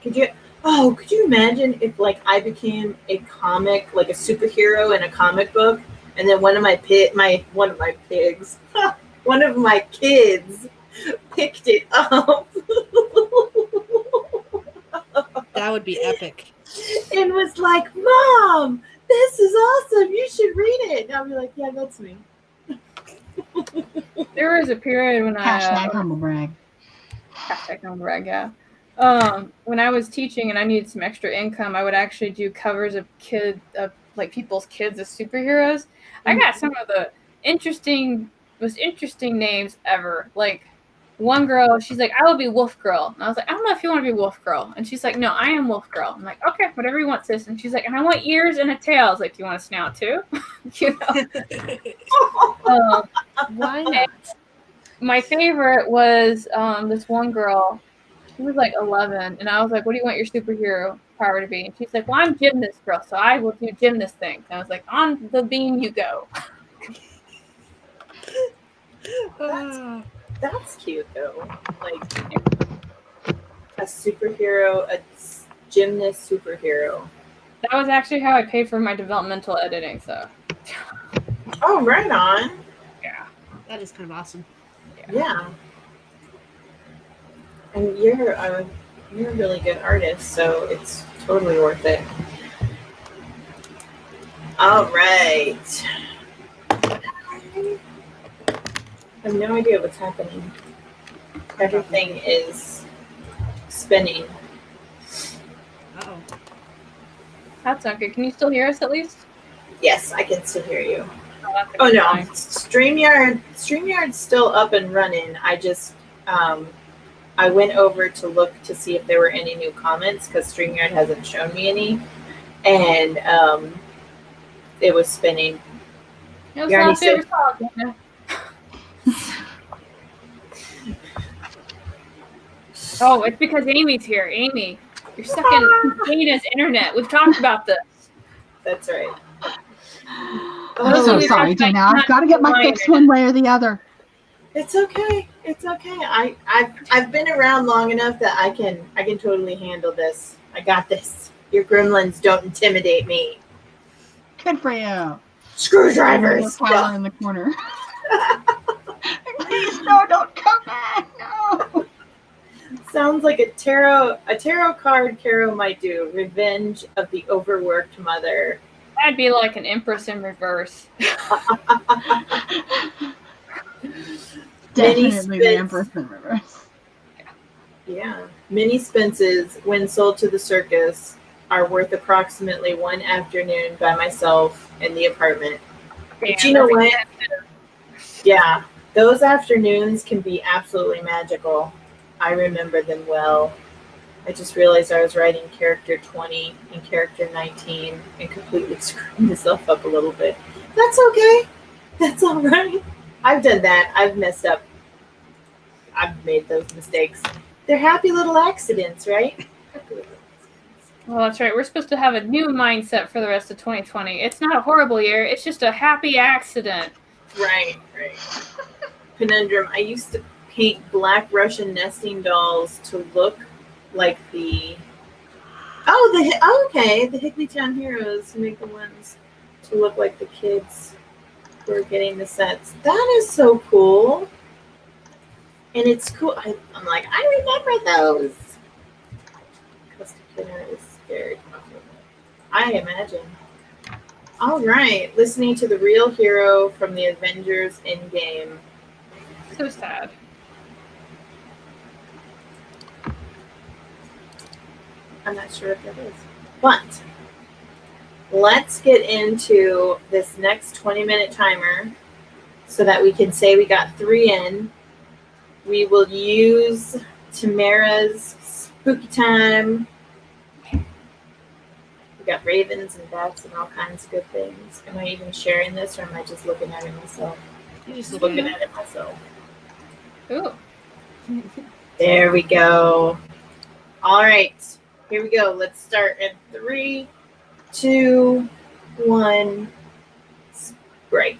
Could you imagine if like I became a comic, like a superhero in a comic book, and then one of my kids picked it up. That would be epic. And was like, Mom, this is awesome. You should read it. And I'll be like, yeah, that's me. There was a period when Hashtag humble brag. Hashtag humble brag, yeah. When I was teaching and I needed some extra income, I would actually do covers of people's kids as superheroes. I got some of the most interesting names ever. Like one girl, she's like, I will be Wolf Girl. And I was like, I don't know if you want to be Wolf Girl. And she's like, no, I am Wolf Girl. I'm like, okay, whatever you want, sis. And she's like, and I want ears and a tail. I was like, do you want a snout too? You know? Why not? My favorite was this one girl. She was like 11, and I was like, what do you want your superhero power to be? And she's like, well, I'm gymnast girl, so I will do gymnast things. And I was like, on the beam you go. That's cute though. Like a superhero, a gymnast superhero. That was actually how I paid for my developmental editing, so. Oh, right on. Yeah. That is kind of awesome. Yeah. And you're a really good artist, so it's totally worth it. All right. I have no idea what's happening. Everything is spinning. Uh-oh. That's not good. Can you still hear us at least? Yes, I can still hear you. That's Oh no, fine. StreamYard's still up and running. I just I went over to look to see if there were any new comments because StreamYard hasn't shown me any, and it was spinning. It was You already not favorite song, Dana. Oh, it's because Amy's here. Amy, you're sucking Dana's internet. We've talked about this. That's right. I'm so sorry, Dana. I've got to get my fix one way or the other. It's okay. It's okay. I've been around long enough that I can totally handle this. I got this. Your gremlins don't intimidate me. Good for you. Screwdrivers. Power in the corner. Please, no, don't come back. No. Sounds like a tarot card Carrow might do. Revenge of the overworked mother. That'd be like an Empress in reverse. Definitely the Empress in reverse. Yeah. Mini Spences, when sold to the circus, are worth approximately one afternoon by myself in the apartment. But you know what? Yeah. Those afternoons can be absolutely magical. I remember them well. I just realized I was writing character 20 and character 19 and completely screwed myself up a little bit. That's okay. That's all right. I've done that. I've messed up. I've made those mistakes. They're happy little accidents, right? Well, that's right. We're supposed to have a new mindset for the rest of 2020. It's not a horrible year. It's just a happy accident. Right. Conundrum. I used to paint black Russian nesting dolls to look like the Hickneytown Heroes make the ones to look like the kids who are getting the sets. That is so cool. And it's cool. I'm like, I remember those. Custom Kidder is scary. I imagine. All right. Listening to the real hero from the Avengers Endgame. So sad. I'm not sure what that is. But let's get into this next 20-minute timer so that we can say we got 3 in. We will use Tamara's spooky time. We got ravens and bats and all kinds of good things. Am I even sharing this, or am I just looking at it myself? You just Looking at it myself. Ooh. There we go. All right, here we go. Let's start in 3, 2, 1. Sprite.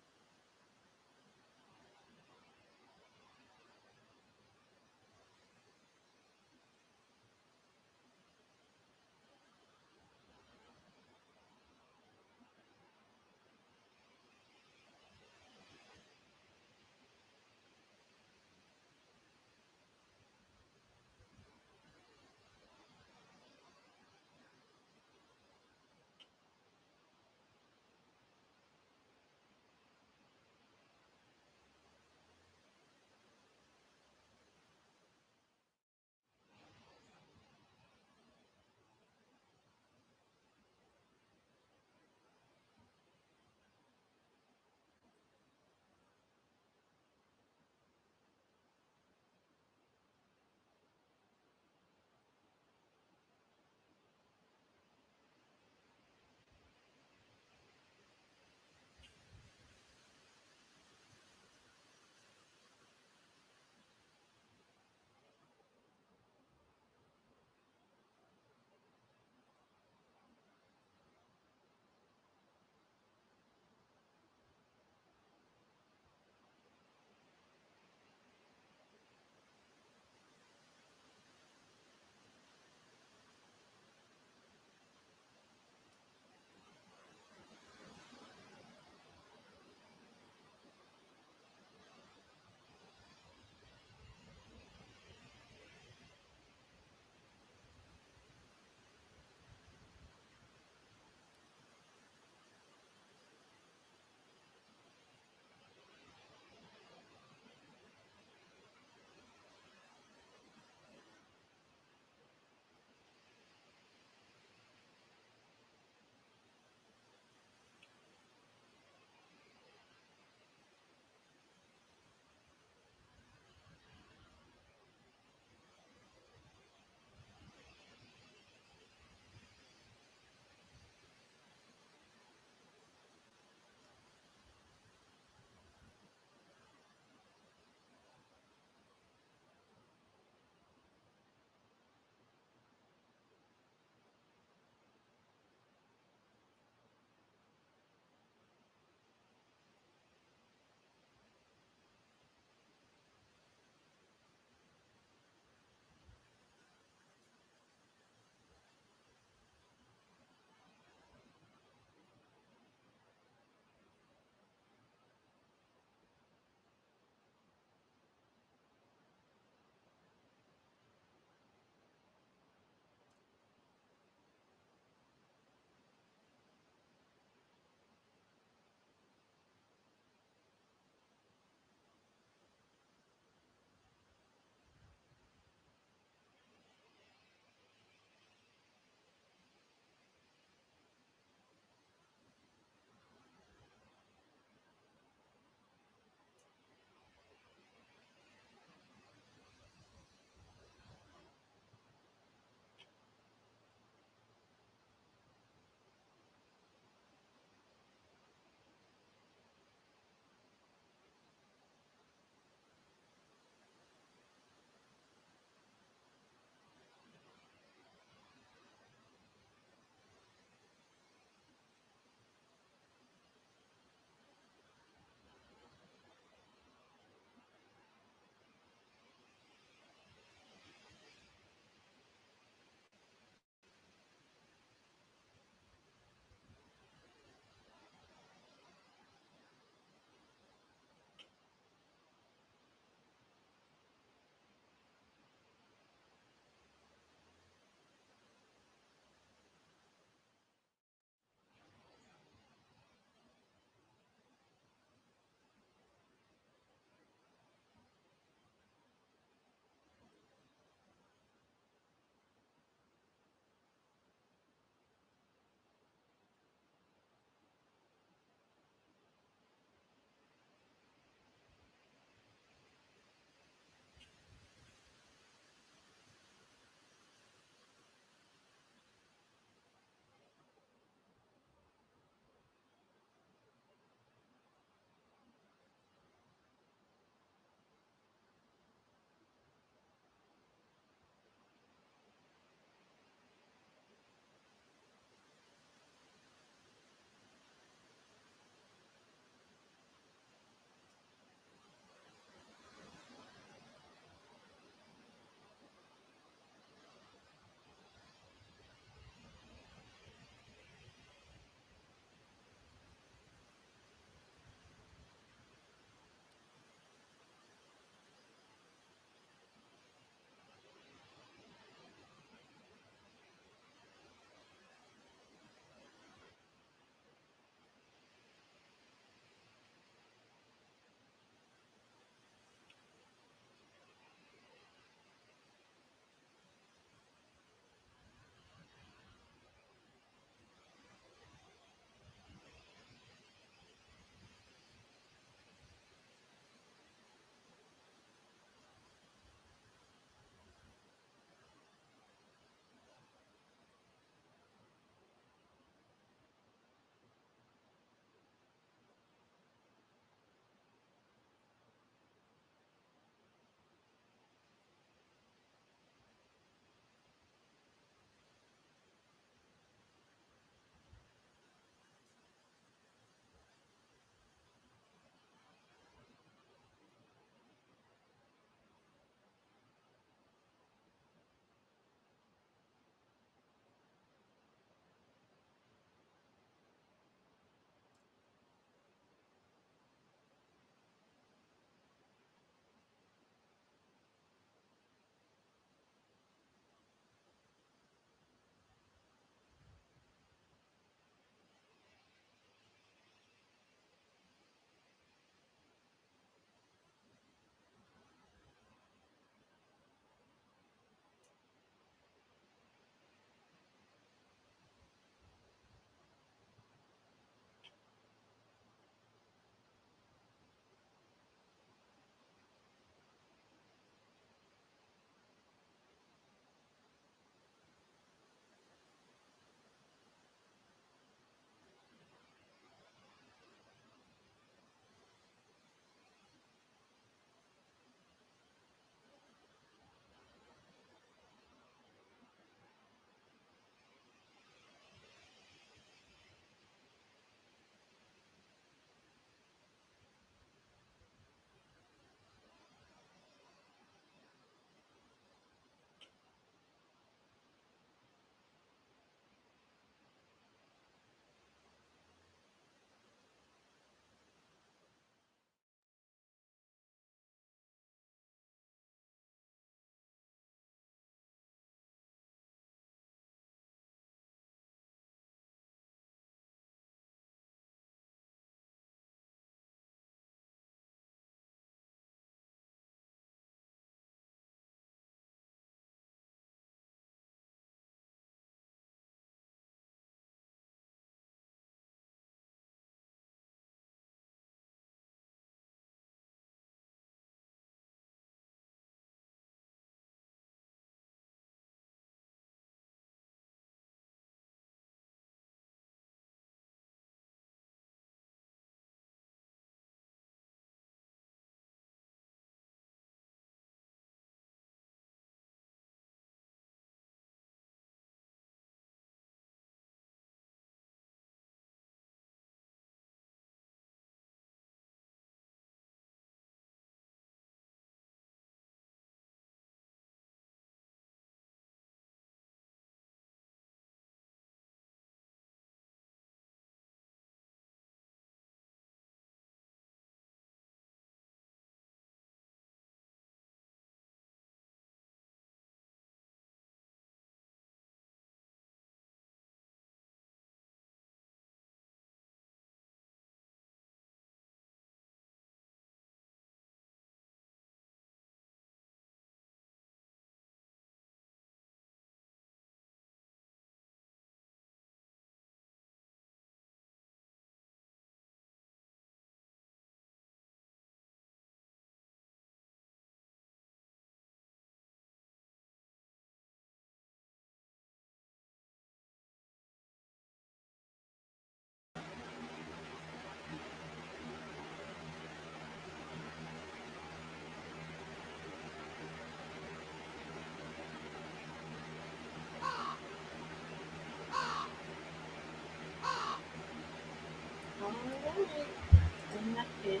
And that is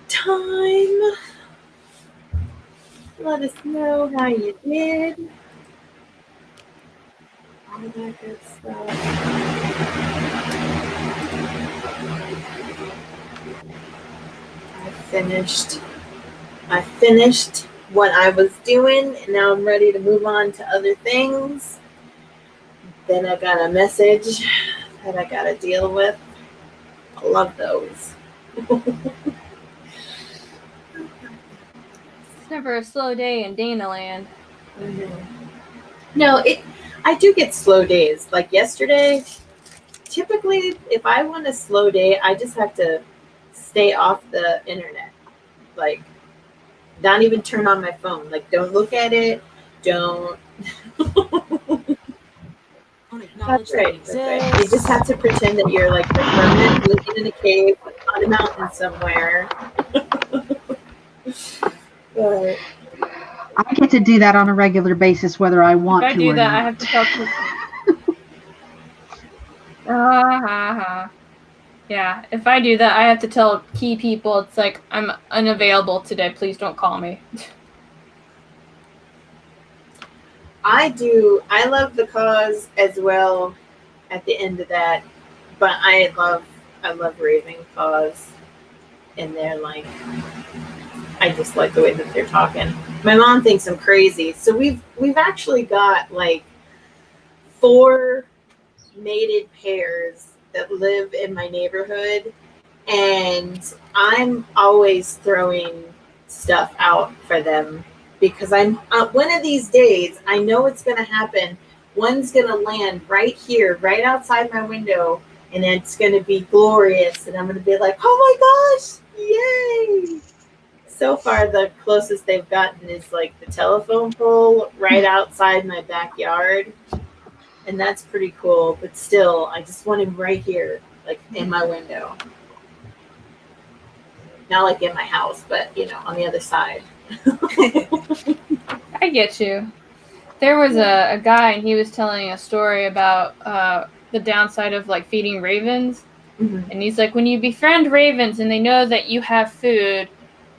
time. Let us know how you did. All that good stuff. I finished what I was doing, and now I'm ready to move on to other things. Then I got a message that I got to deal with. I love those. It's never a slow day in Dana land. No, I do get slow days. Like yesterday, typically, if I want a slow day, I just have to stay off the internet. Like, not even turn on my phone. Like, don't look at it. Don't. That's right. That's right. You just have to pretend that you're like permanently living in a cave on a mountain somewhere. But I get to do that on a regular basis, whether I want If I to do or that, not. I have to tell people. Yeah, if I do that, I have to tell key people, it's like, I'm unavailable today. Please don't call me. I love the cause as well at the end of that, but I love Raven cause, and they're like, I just like the way that they're talking. My mom thinks I'm crazy, so we've actually got like 4 mated pairs that live in my neighborhood, and I'm always throwing stuff out for them because I'm one of these days I know it's going to happen. One's going to land right here, right outside my window, and it's going to be glorious, and I'm going to be like, oh my gosh, yay! So far, the closest they've gotten is like the telephone pole right outside my backyard. And that's pretty cool, but still, I just want him right here, like in my window. Not like in my house, but on the other side. I get you. There was a guy, and he was telling a story about the downside of like feeding ravens. Mm-hmm. And he's like, when you befriend ravens and they know that you have food,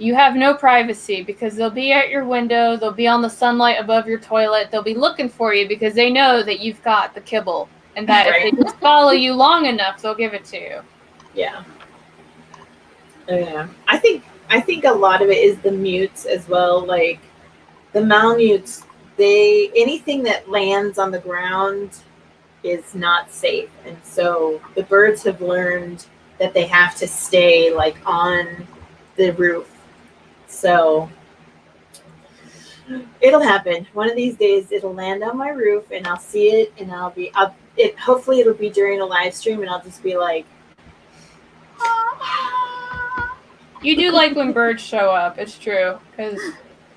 you have no privacy because they'll be at your window, they'll be on the sunlight above your toilet, they'll be looking for you because they know that you've got the kibble, and that Right. if they just follow you long enough, they'll give it to you. Yeah. Yeah. I think a lot of it is the mutes as well. Like the Malamutes, anything that lands on the ground is not safe, and so the birds have learned that they have to stay like on the roof. So it'll happen. One of these days it'll land on my roof and I'll see it, and hopefully it'll be during a live stream, and I'll just be like, You do like when birds show up, it's true, because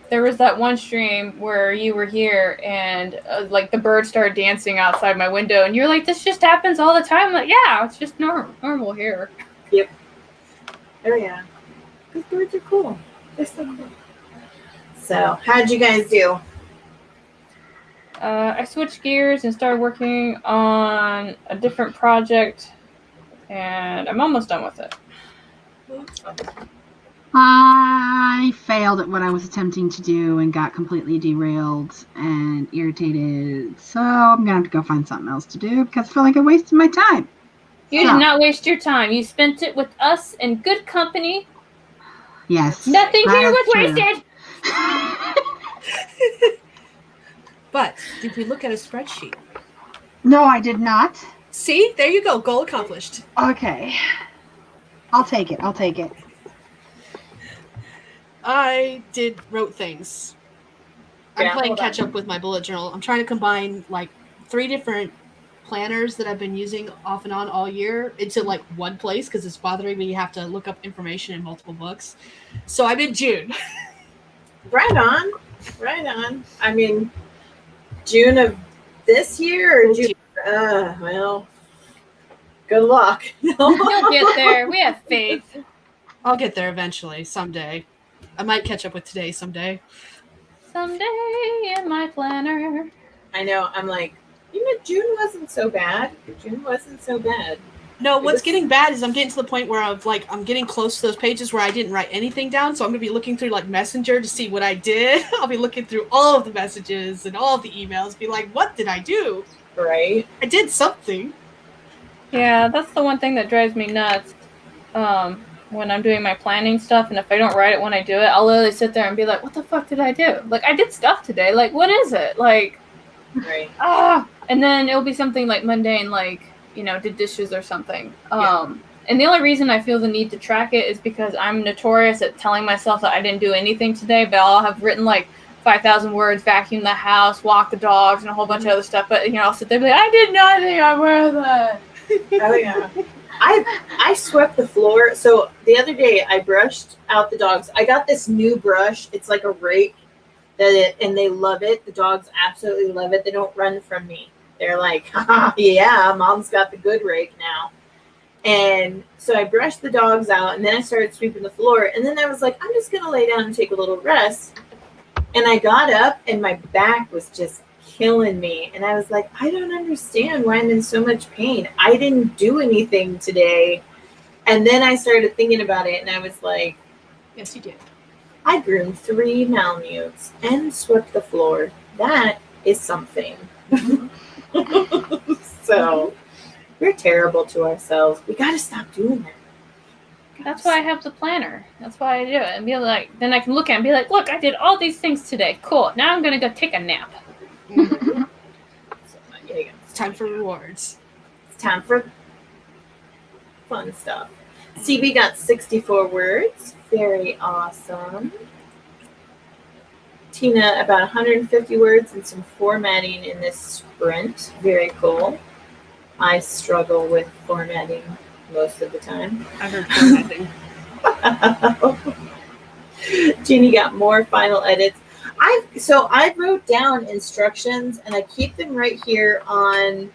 there was that one stream where you were here and like the birds started dancing outside my window, and you're like, this just happens all the time. I'm like, yeah, it's just normal here. Yep. Oh yeah. These birds are cool. They're so cool. So how'd you guys do? I switched gears and started working on a different project, and I'm almost done with it. I failed at what I was attempting to do and got completely derailed and irritated. So I'm going to have to go find something else to do because I feel like I wasted my time. You did not waste your time. You spent it with us in good company. Yes. Nothing here was wasted. But did we look at a spreadsheet? No, I did not. See? There you go. Goal accomplished. Okay. I'll take it. I wrote things. I'm Yeah, playing hold on. catch up with my bullet journal. I'm trying to combine like 3 different planners that I've been using off and on all year into like one place because it's bothering me. You have to look up information in multiple books. So I'm in June. Right on. I mean, June of this year or June? Well, good luck. You'll get there. We have faith. I'll get there eventually, someday. I might catch up with today someday. Someday in my planner. I know. I'm like, June wasn't so bad. No, what's getting bad is I'm getting to the point where I'm getting close to those pages where I didn't write anything down, so I'm gonna be looking through like Messenger to see what I did. I'll be looking through all of the messages and all of the emails, be like, what did I do? Right. I did something. Yeah, that's the one thing that drives me nuts. When I'm doing my planning stuff, and if I don't write it when I do it, I'll literally sit there and be like, what the fuck did I do? Like, I did stuff today. Like, what is it? Like, Right. And then it'll be something like mundane, like, you know, did dishes or something. Yeah. And the only reason I feel the need to track it is because I'm notorious at telling myself that I didn't do anything today, but I'll have written like 5,000 words, vacuum the house, walk the dogs, and a whole bunch of other stuff. But, you know, I'll sit there and be like, I did nothing. I'm worthless. Oh, yeah. I swept the floor. So the other day I brushed out the dogs. I got this new brush. It's like a rake and they love it. The dogs absolutely love it. They don't run from me. They're like, yeah, mom's got the good rake now. And so I brushed the dogs out and then I started sweeping the floor. And then I was like, I'm just going to lay down and take a little rest. And I got up and my back was just killing me. And I was like, I don't understand why I'm in so much pain. I didn't do anything today. And then I started thinking about it and I was like, Yes, you did. I groomed 3 Malamutes and swept the floor. That is something. So we're terrible to ourselves. We got to stop doing that. That's why I have the planner. That's why I do it. And be like, then I can look at it and be like, look, I did all these things today. Cool. Now I'm going to go take a nap. So, yeah, It's time for rewards. it's time for fun stuff. CB got 64 words. Very awesome. Tina, about 150 words and some formatting in this sprint. Very cool. I struggle with formatting most of the time. I heard formatting. Jeannie got more final edits. I wrote down instructions and I keep them right here on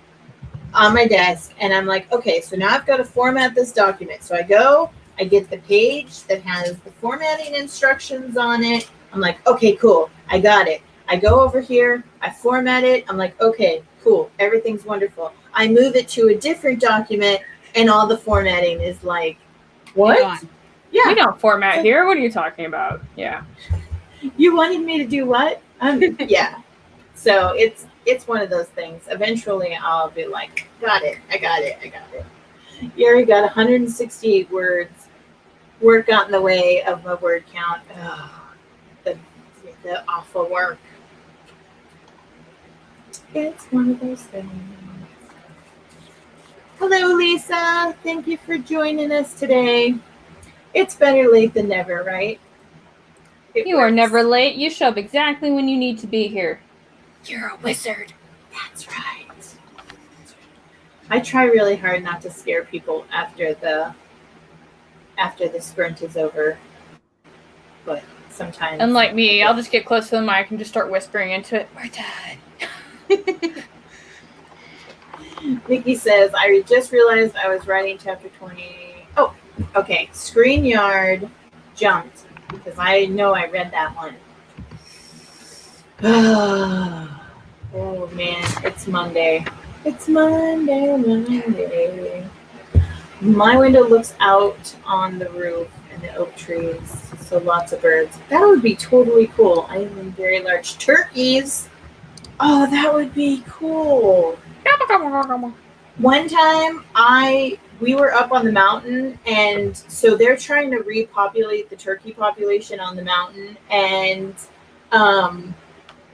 my desk, and I'm like, okay, so now I've got to format this document. So I get the page that has the formatting instructions on it. I'm like, okay, cool, I got it. I go over here, I format it. I'm like, okay, cool, everything's wonderful. I move it to a different document, and all the formatting is like, what? Gone. Yeah. We don't format here. What are you talking about? Yeah. You wanted me to do what? Yeah. So it's one of those things. Eventually I'll be like, got it. I got it. Yuri got 168 words. Work got in the way of my word count. The awful work. It's one of those things. Hello, Lisa. Thank you for joining us today. It's better late than never, right? You are never late. You show up exactly when you need to be here. You're a wizard. That's right. I try really hard not to scare people after the sprint is over, but sometimes. Unlike me, I'll just get close to the mic and just start whispering into it. We're done. Nikki says, I just realized I was writing chapter 20. Oh, okay. ScreenYard jumped because I know I read that one. Oh man, it's Monday. It's Monday. My window looks out on the roof and the oak trees, so lots of birds. That would be totally cool. I have very large turkeys. Oh, that would be cool. One time we were up on the mountain, and so they're trying to repopulate the turkey population on the mountain, and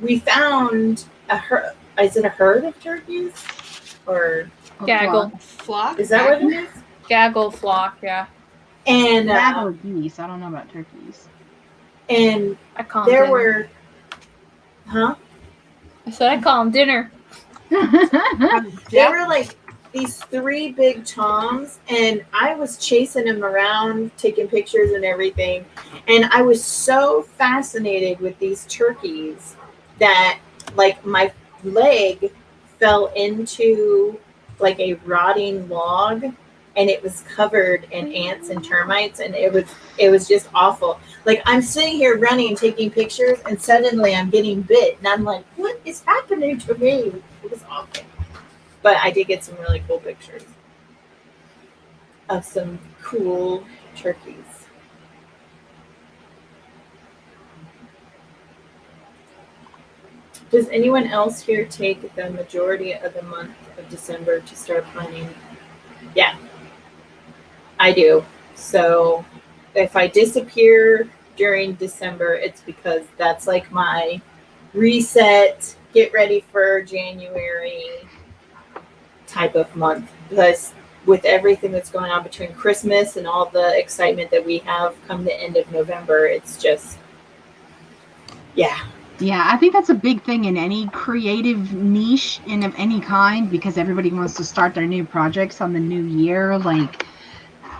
we found a herd. Is it a herd of turkeys? Or Gaggle. Flock? is that what it is? Gaggle flock, yeah. And Gaggle geese. I don't know about turkeys. and I call them there dinner. were, huh? I said I call them dinner. There were like these 3 big toms, and I was chasing them around, taking pictures and everything. And I was so fascinated with these turkeys that like my leg fell into like a rotting log, and it was covered in ants and termites, and it was just awful. Like I'm sitting here running, taking pictures, and suddenly I'm getting bit, and I'm like, what is happening to me? It was awful. But I did get some really cool pictures. of some cool turkeys. Does anyone else here take the majority of the month of December to start planning? Yeah, I do. So if I disappear during December, it's because that's like my reset, get ready for January type of month. Because with everything that's going on between Christmas and all the excitement that we have come the end of November, it's just, yeah. Yeah, I think that's a big thing in any creative niche and of any kind, because everybody wants to start their new projects on the new year. Like,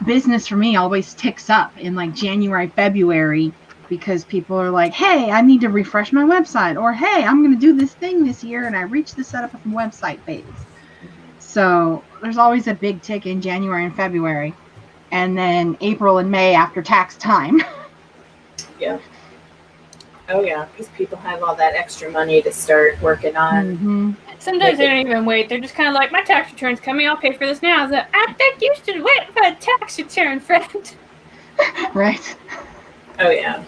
business for me always ticks up in like January, February, because people are like, hey, I need to refresh my website, or hey, I'm going to do this thing this year and I reached the setup of the website phase. So there's always a big tick in January and February, and then April and May after tax time. Yeah. Oh yeah, because people have all that extra money to start working on. Mm-hmm. Sometimes they don't even wait. They're just kind of like, my tax return's coming. I'll pay for this now. I was like, I think you should wait for a tax return, friend. Right. Oh yeah.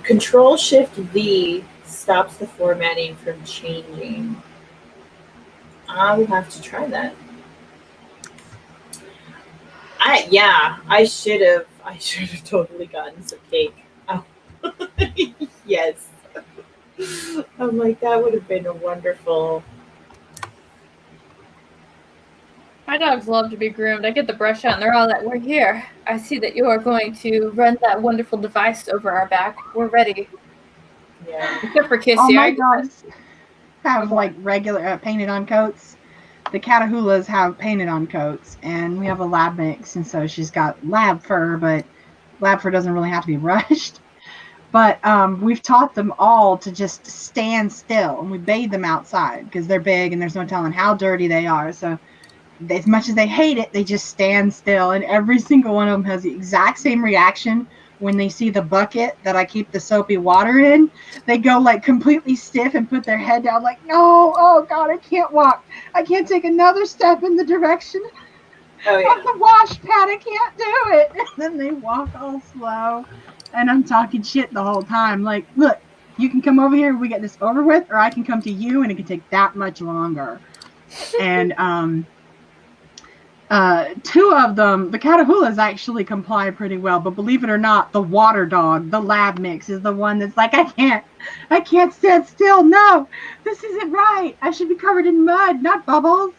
Control-Shift-V stops the formatting from changing. I will have to try that. I should have totally gotten some cake. Oh. Yes. I'm like, that would have been a wonderful. My dogs love to be groomed. I get the brush out and they're all like, we're here. I see that you are going to run that wonderful device over our back. We're ready. Yeah. Except for Kissy. All my dogs have like regular painted on coats. The Catahoulas have painted on coats, and we have a lab mix, and so she's got lab fur, but lab fur doesn't really have to be brushed. But we've taught them all to just stand still, and we bathe them outside because they're big and there's no telling how dirty they are. So as much as they hate it, they just stand still, and every single one of them has the exact same reaction when they see the bucket that I keep the soapy water in. They go like completely stiff and put their head down like, no, oh God, I can't walk. I can't take another step in the direction of the wash pad. I can't do it. And then they walk all slow, and I'm talking shit the whole time. Like, look, you can come over here, we get this over with, or I can come to you and it can take that much longer. And two of them, the Catahoulas actually comply pretty well, but believe it or not, the water dog, the lab mix, is the one that's like, I can't stand still. No, this isn't right. I should be covered in mud, not bubbles.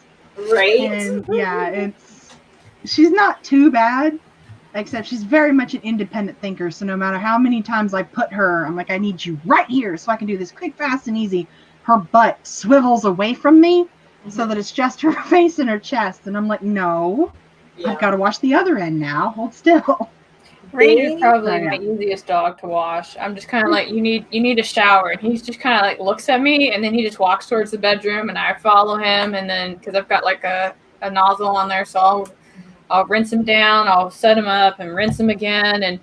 Right. And yeah, she's not too bad, except she's very much an independent thinker. So no matter how many times I put her, I'm like, I need you right here so I can do this quick, fast, and easy. Her butt swivels away from me. So that it's just her face and her chest. And I'm like, no, I've got to wash the other end now. Hold still. Ranger's probably my easiest dog to wash. I'm just kind of like, you need a shower. And he's just kind of like looks at me, and then he just walks towards the bedroom, and I follow him. And then, because I've got like a nozzle on there, so I'll rinse him down, I'll set him up and rinse him again. And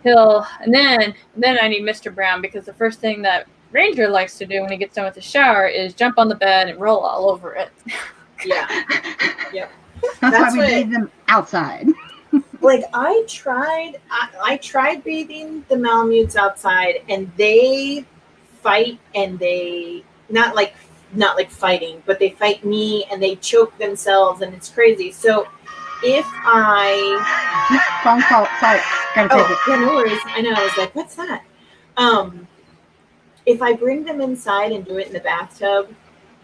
then I need Mr. Brown, because the first thing that Ranger likes to do when he gets done with the shower is jump on the bed and roll all over it. Yeah. Yep. That's why we bathe them outside. Like I tried bathing the Malamutes outside, and they fight, and they not like fighting, but they fight me and they choke themselves, and it's crazy. So if I phone call, sorry, gotta take it. Yeah, no worries. I know. I was like, what's that? If I bring them inside and do it in the bathtub,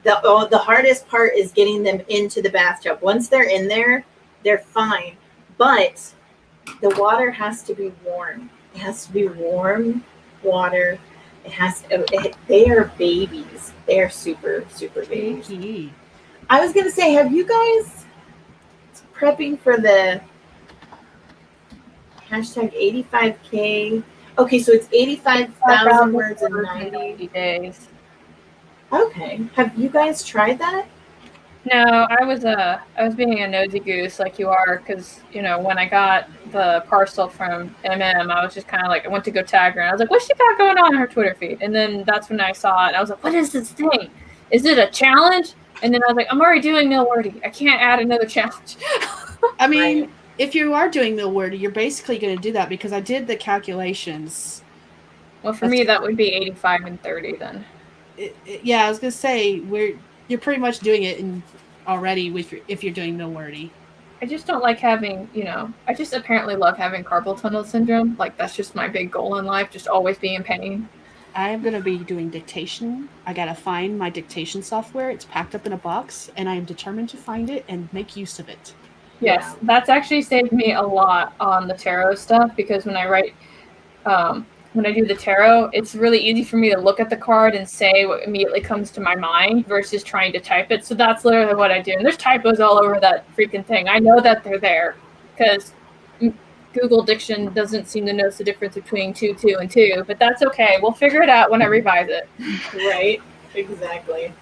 the hardest part is getting them into the bathtub. Once they're in there, they're fine. But the water has to be warm. It has to be warm water. They are babies. They are super, super babies. Mm-hmm. I was going to say, have you guys prepping for the hashtag 85K? Okay, so it's 85,000 words in 90 days. Okay. Have you guys tried that? No, I was being a nosy goose like you are, because, when I got the parcel from MM, I was just kind of like, I went to go tag her, and I was like, what's she got going on her Twitter feed? And then that's when I saw it, and I was like, what is this thing? Is it a challenge? And then I was like, I'm already doing Mill Wordy. I can't add another challenge. I mean, Right. if you are doing Mill Wordy, you're basically going to do that because I did the calculations. Well, for me, that would be 85 and 30 then. Yeah, I was going to say you're pretty much doing it already if you're doing Mill Wordy. I just don't like having, I just apparently love having carpal tunnel syndrome. Like, that's just my big goal in life, just always be in pain. I'm going to be doing dictation. I got to find my dictation software. It's packed up in a box, and I am determined to find it and make use of it. Yes, that's actually saved me a lot on the tarot stuff, because when I write, when I do the tarot, it's really easy for me to look at the card and say what immediately comes to my mind versus trying to type it. So that's literally what I do. And there's typos all over that freaking thing. I know that they're there because Google Diction doesn't seem to notice the difference between 2, 2, and 2, but that's okay. We'll figure it out when I revise it. Right? Exactly.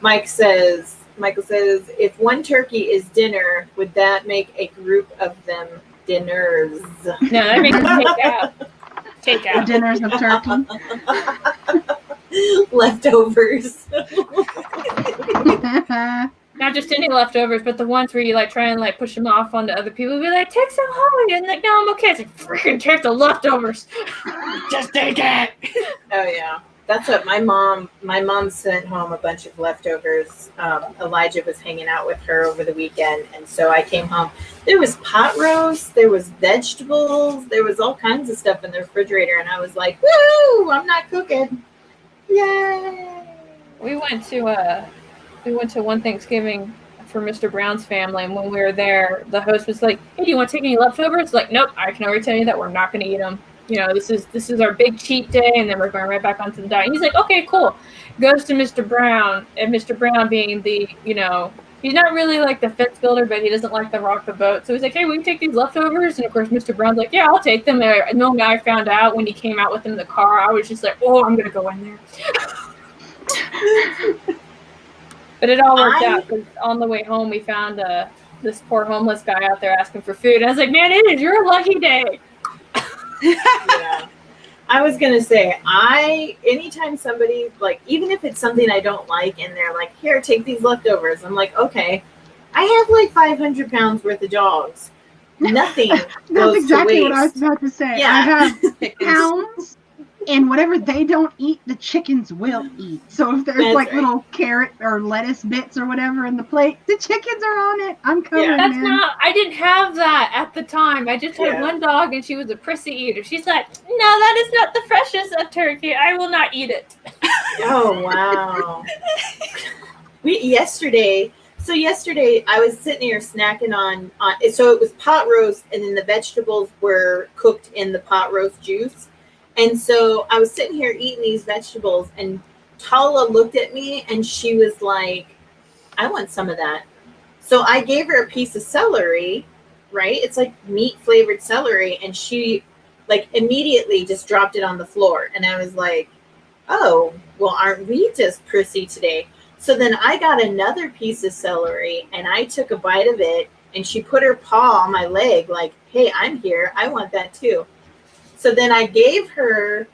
Michael says, if one turkey is dinner, would that make a group of them dinners? No, that makes me take out. The dinners of turkey. Leftovers. Not just any leftovers, but the ones where you like try and like push them off onto other people. Be like, take some home, and like, no, I'm okay. It's like, freaking take the leftovers. Just take it. Oh yeah, that's what my mom sent home a bunch of leftovers. Elijah was hanging out with her over the weekend, and so I came home. There was pot roast, there was vegetables, there was all kinds of stuff in the refrigerator, and I was like, woo! I'm not cooking. Yay! We went to one Thanksgiving for Mr. Brown's family, and when we were there, the host was like, "Hey, do you want to take any leftovers?" Like, nope. I can already tell you that we're not going to eat them. This is our big cheat day, and then we're going right back onto the diet. And he's like, "Okay, cool." Goes to Mr. Brown, and Mr. Brown being the, he's not really like the fence builder, but he doesn't like to rock the boat. So he's like, "Hey, we can take these leftovers." And of course, Mr. Brown's like, "Yeah, I'll take them." And the only I found out when he came out with them in the car, I was just like, "Oh, I'm going to go in there." But it all worked out, because on the way home, we found this poor homeless guy out there asking for food. And I was like, man, it is your lucky day. Yeah. I was going to say, anytime somebody, like, even if it's something I don't like, and they're like, here, take these leftovers. I'm like, okay, I have like 500 pounds worth of dogs. Nothing goes That's exactly to waste. what I was about to say. Yeah. I have pounds, and whatever they don't eat, the chickens will eat. So if there's That's like right. little carrot or lettuce bits or whatever in the plate, the chickens are on it. I'm coming, Yeah. man. I didn't have that at the time. I just had one dog, and she was a prissy eater. She's like, no, that is not the freshest of turkey. I will not eat it. Oh, wow. Yesterday I was sitting here snacking on so it was pot roast, and then the vegetables were cooked in the pot roast juice. And so I was sitting here eating these vegetables, and Tala looked at me and she was like, I want some of that. So I gave her a piece of celery, right? It's like meat flavored celery. And she like immediately just dropped it on the floor. And I was like, oh, well, aren't we just prissy today? So then I got another piece of celery and I took a bite of it, and she put her paw on my leg like, hey, I'm here. I want that too. So then I gave her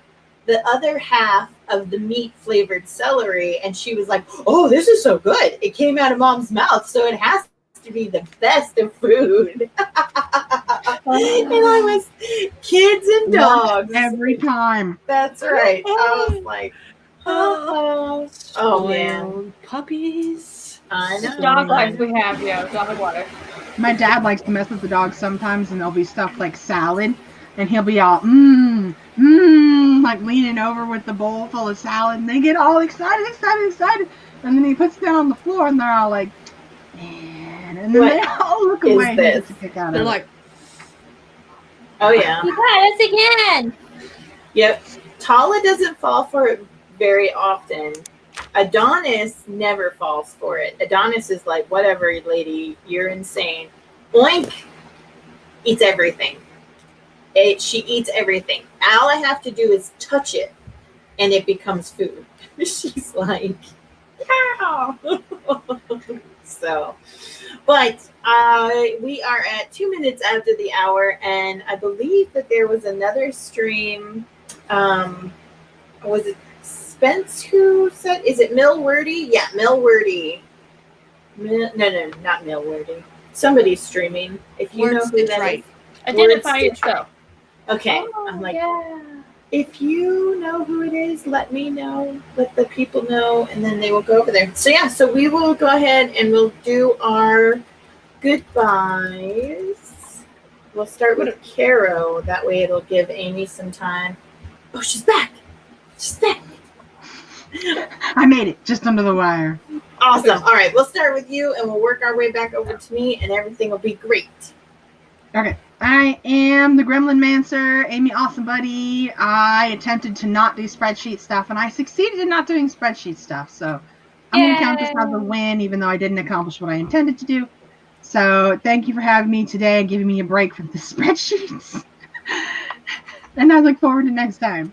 the other half of the meat flavored celery, and she was like, oh, this is so good. It came out of mom's mouth, so it has to be the best of food. And I was kids and dogs. Every time. That's right. I was like, oh man. Puppies. I know. Dog life we have, dog water. My dad likes to mess with the dogs sometimes, and there'll be stuff like salad, and he'll be all, like leaning over with the bowl full of salad, and they get all excited. And then he puts it down on the floor, and they're all like, man. And then they all look away and he gets a kick out of it. They're like, oh yeah. You got us again. Yep. Tala doesn't fall for it very often. Adonis never falls for it. Adonis is like, whatever, lady, you're insane. Oink eats everything. She eats everything. All I have to do is touch it, and it becomes food. She's like, yeah. So, but we are at 2 minutes after the hour, and I believe that there was another stream. Was it Spence who said? Is it Mill Wordy? Yeah, Mill Wordy No, not mail wording. Somebody's streaming. If you know Words who Stitch that Right. is. Identify Stitch yourself. Okay. Oh, I'm like, yeah. if you know who it is, let me know. Let the people know, and then they will go over there. So yeah, so we will go ahead and we'll do our goodbyes. We'll start with Carrow. That way it'll give Amy some time. Oh, she's back. She's back. I made it just under the wire. Awesome. All right, we'll start with you, and we'll work our way back over to me, and everything will be great. Okay. I am the Gremlin Mancer, Amy Awesome Buddy. I attempted to not do spreadsheet stuff, and I succeeded in not doing spreadsheet stuff. So I'm going to count this as a win, even though I didn't accomplish what I intended to do. So thank you for having me today and giving me a break from the spreadsheets. And I look forward to next time.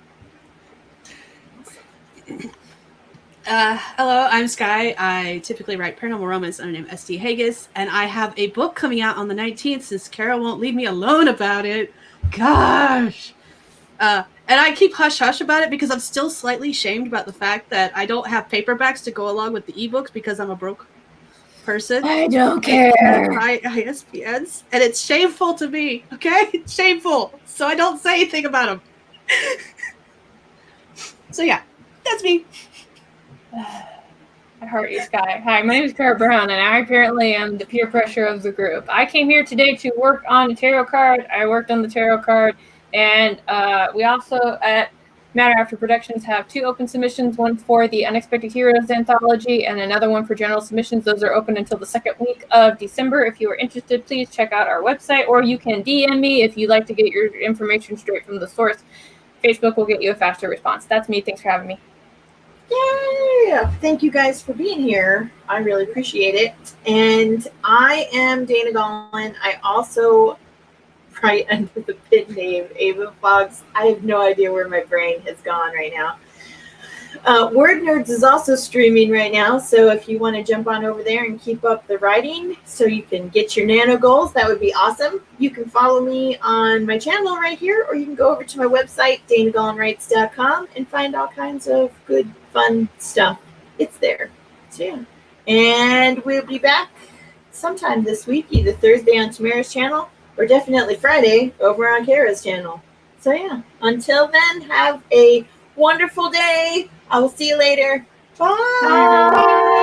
Hello, I'm Sky. I typically write paranormal romance under the name S.D. Haggis, and I have a book coming out on the 19th since Carrow won't leave me alone about it. Gosh! And I keep hush-hush about it because I'm still slightly shamed about the fact that I don't have paperbacks to go along with the ebooks because I'm a broke person. I don't care. I ISBNs, and it's shameful to me, okay? It's shameful. So I don't say anything about them. So yeah, that's me. I heart you, Sky. Hi, my name is Carrow Brown, and I apparently am the peer pressure of the group. I came here today to work on a tarot card. I worked on the tarot card, and we also at Matter After Productions have 2 open submissions, one for the Unexpected Heroes anthology and another one for general submissions. Those are open until the 2nd week of December. If you are interested, please check out our website, or you can DM me if you'd like to get your information straight from the source. Facebook will get you a faster response. That's me. Thanks for having me. Yeah, thank you guys for being here. I really appreciate it. And I am Dana Gollin. I also write under the pin name Ava Fox. I have no idea where my brain has gone right now. Word Nerds is also streaming right now, so if you want to jump on over there and keep up the writing so you can get your nano goals, that would be awesome. You can follow me on my channel right here, or you can go over to my website, danagollinwrites.com, and find all kinds of good, fun stuff. It's there. So yeah. And we'll be back sometime this week, either Thursday on Tamara's channel, or definitely Friday over on Kara's channel. So yeah, until then, have a wonderful day. I will see you later. Bye. Bye.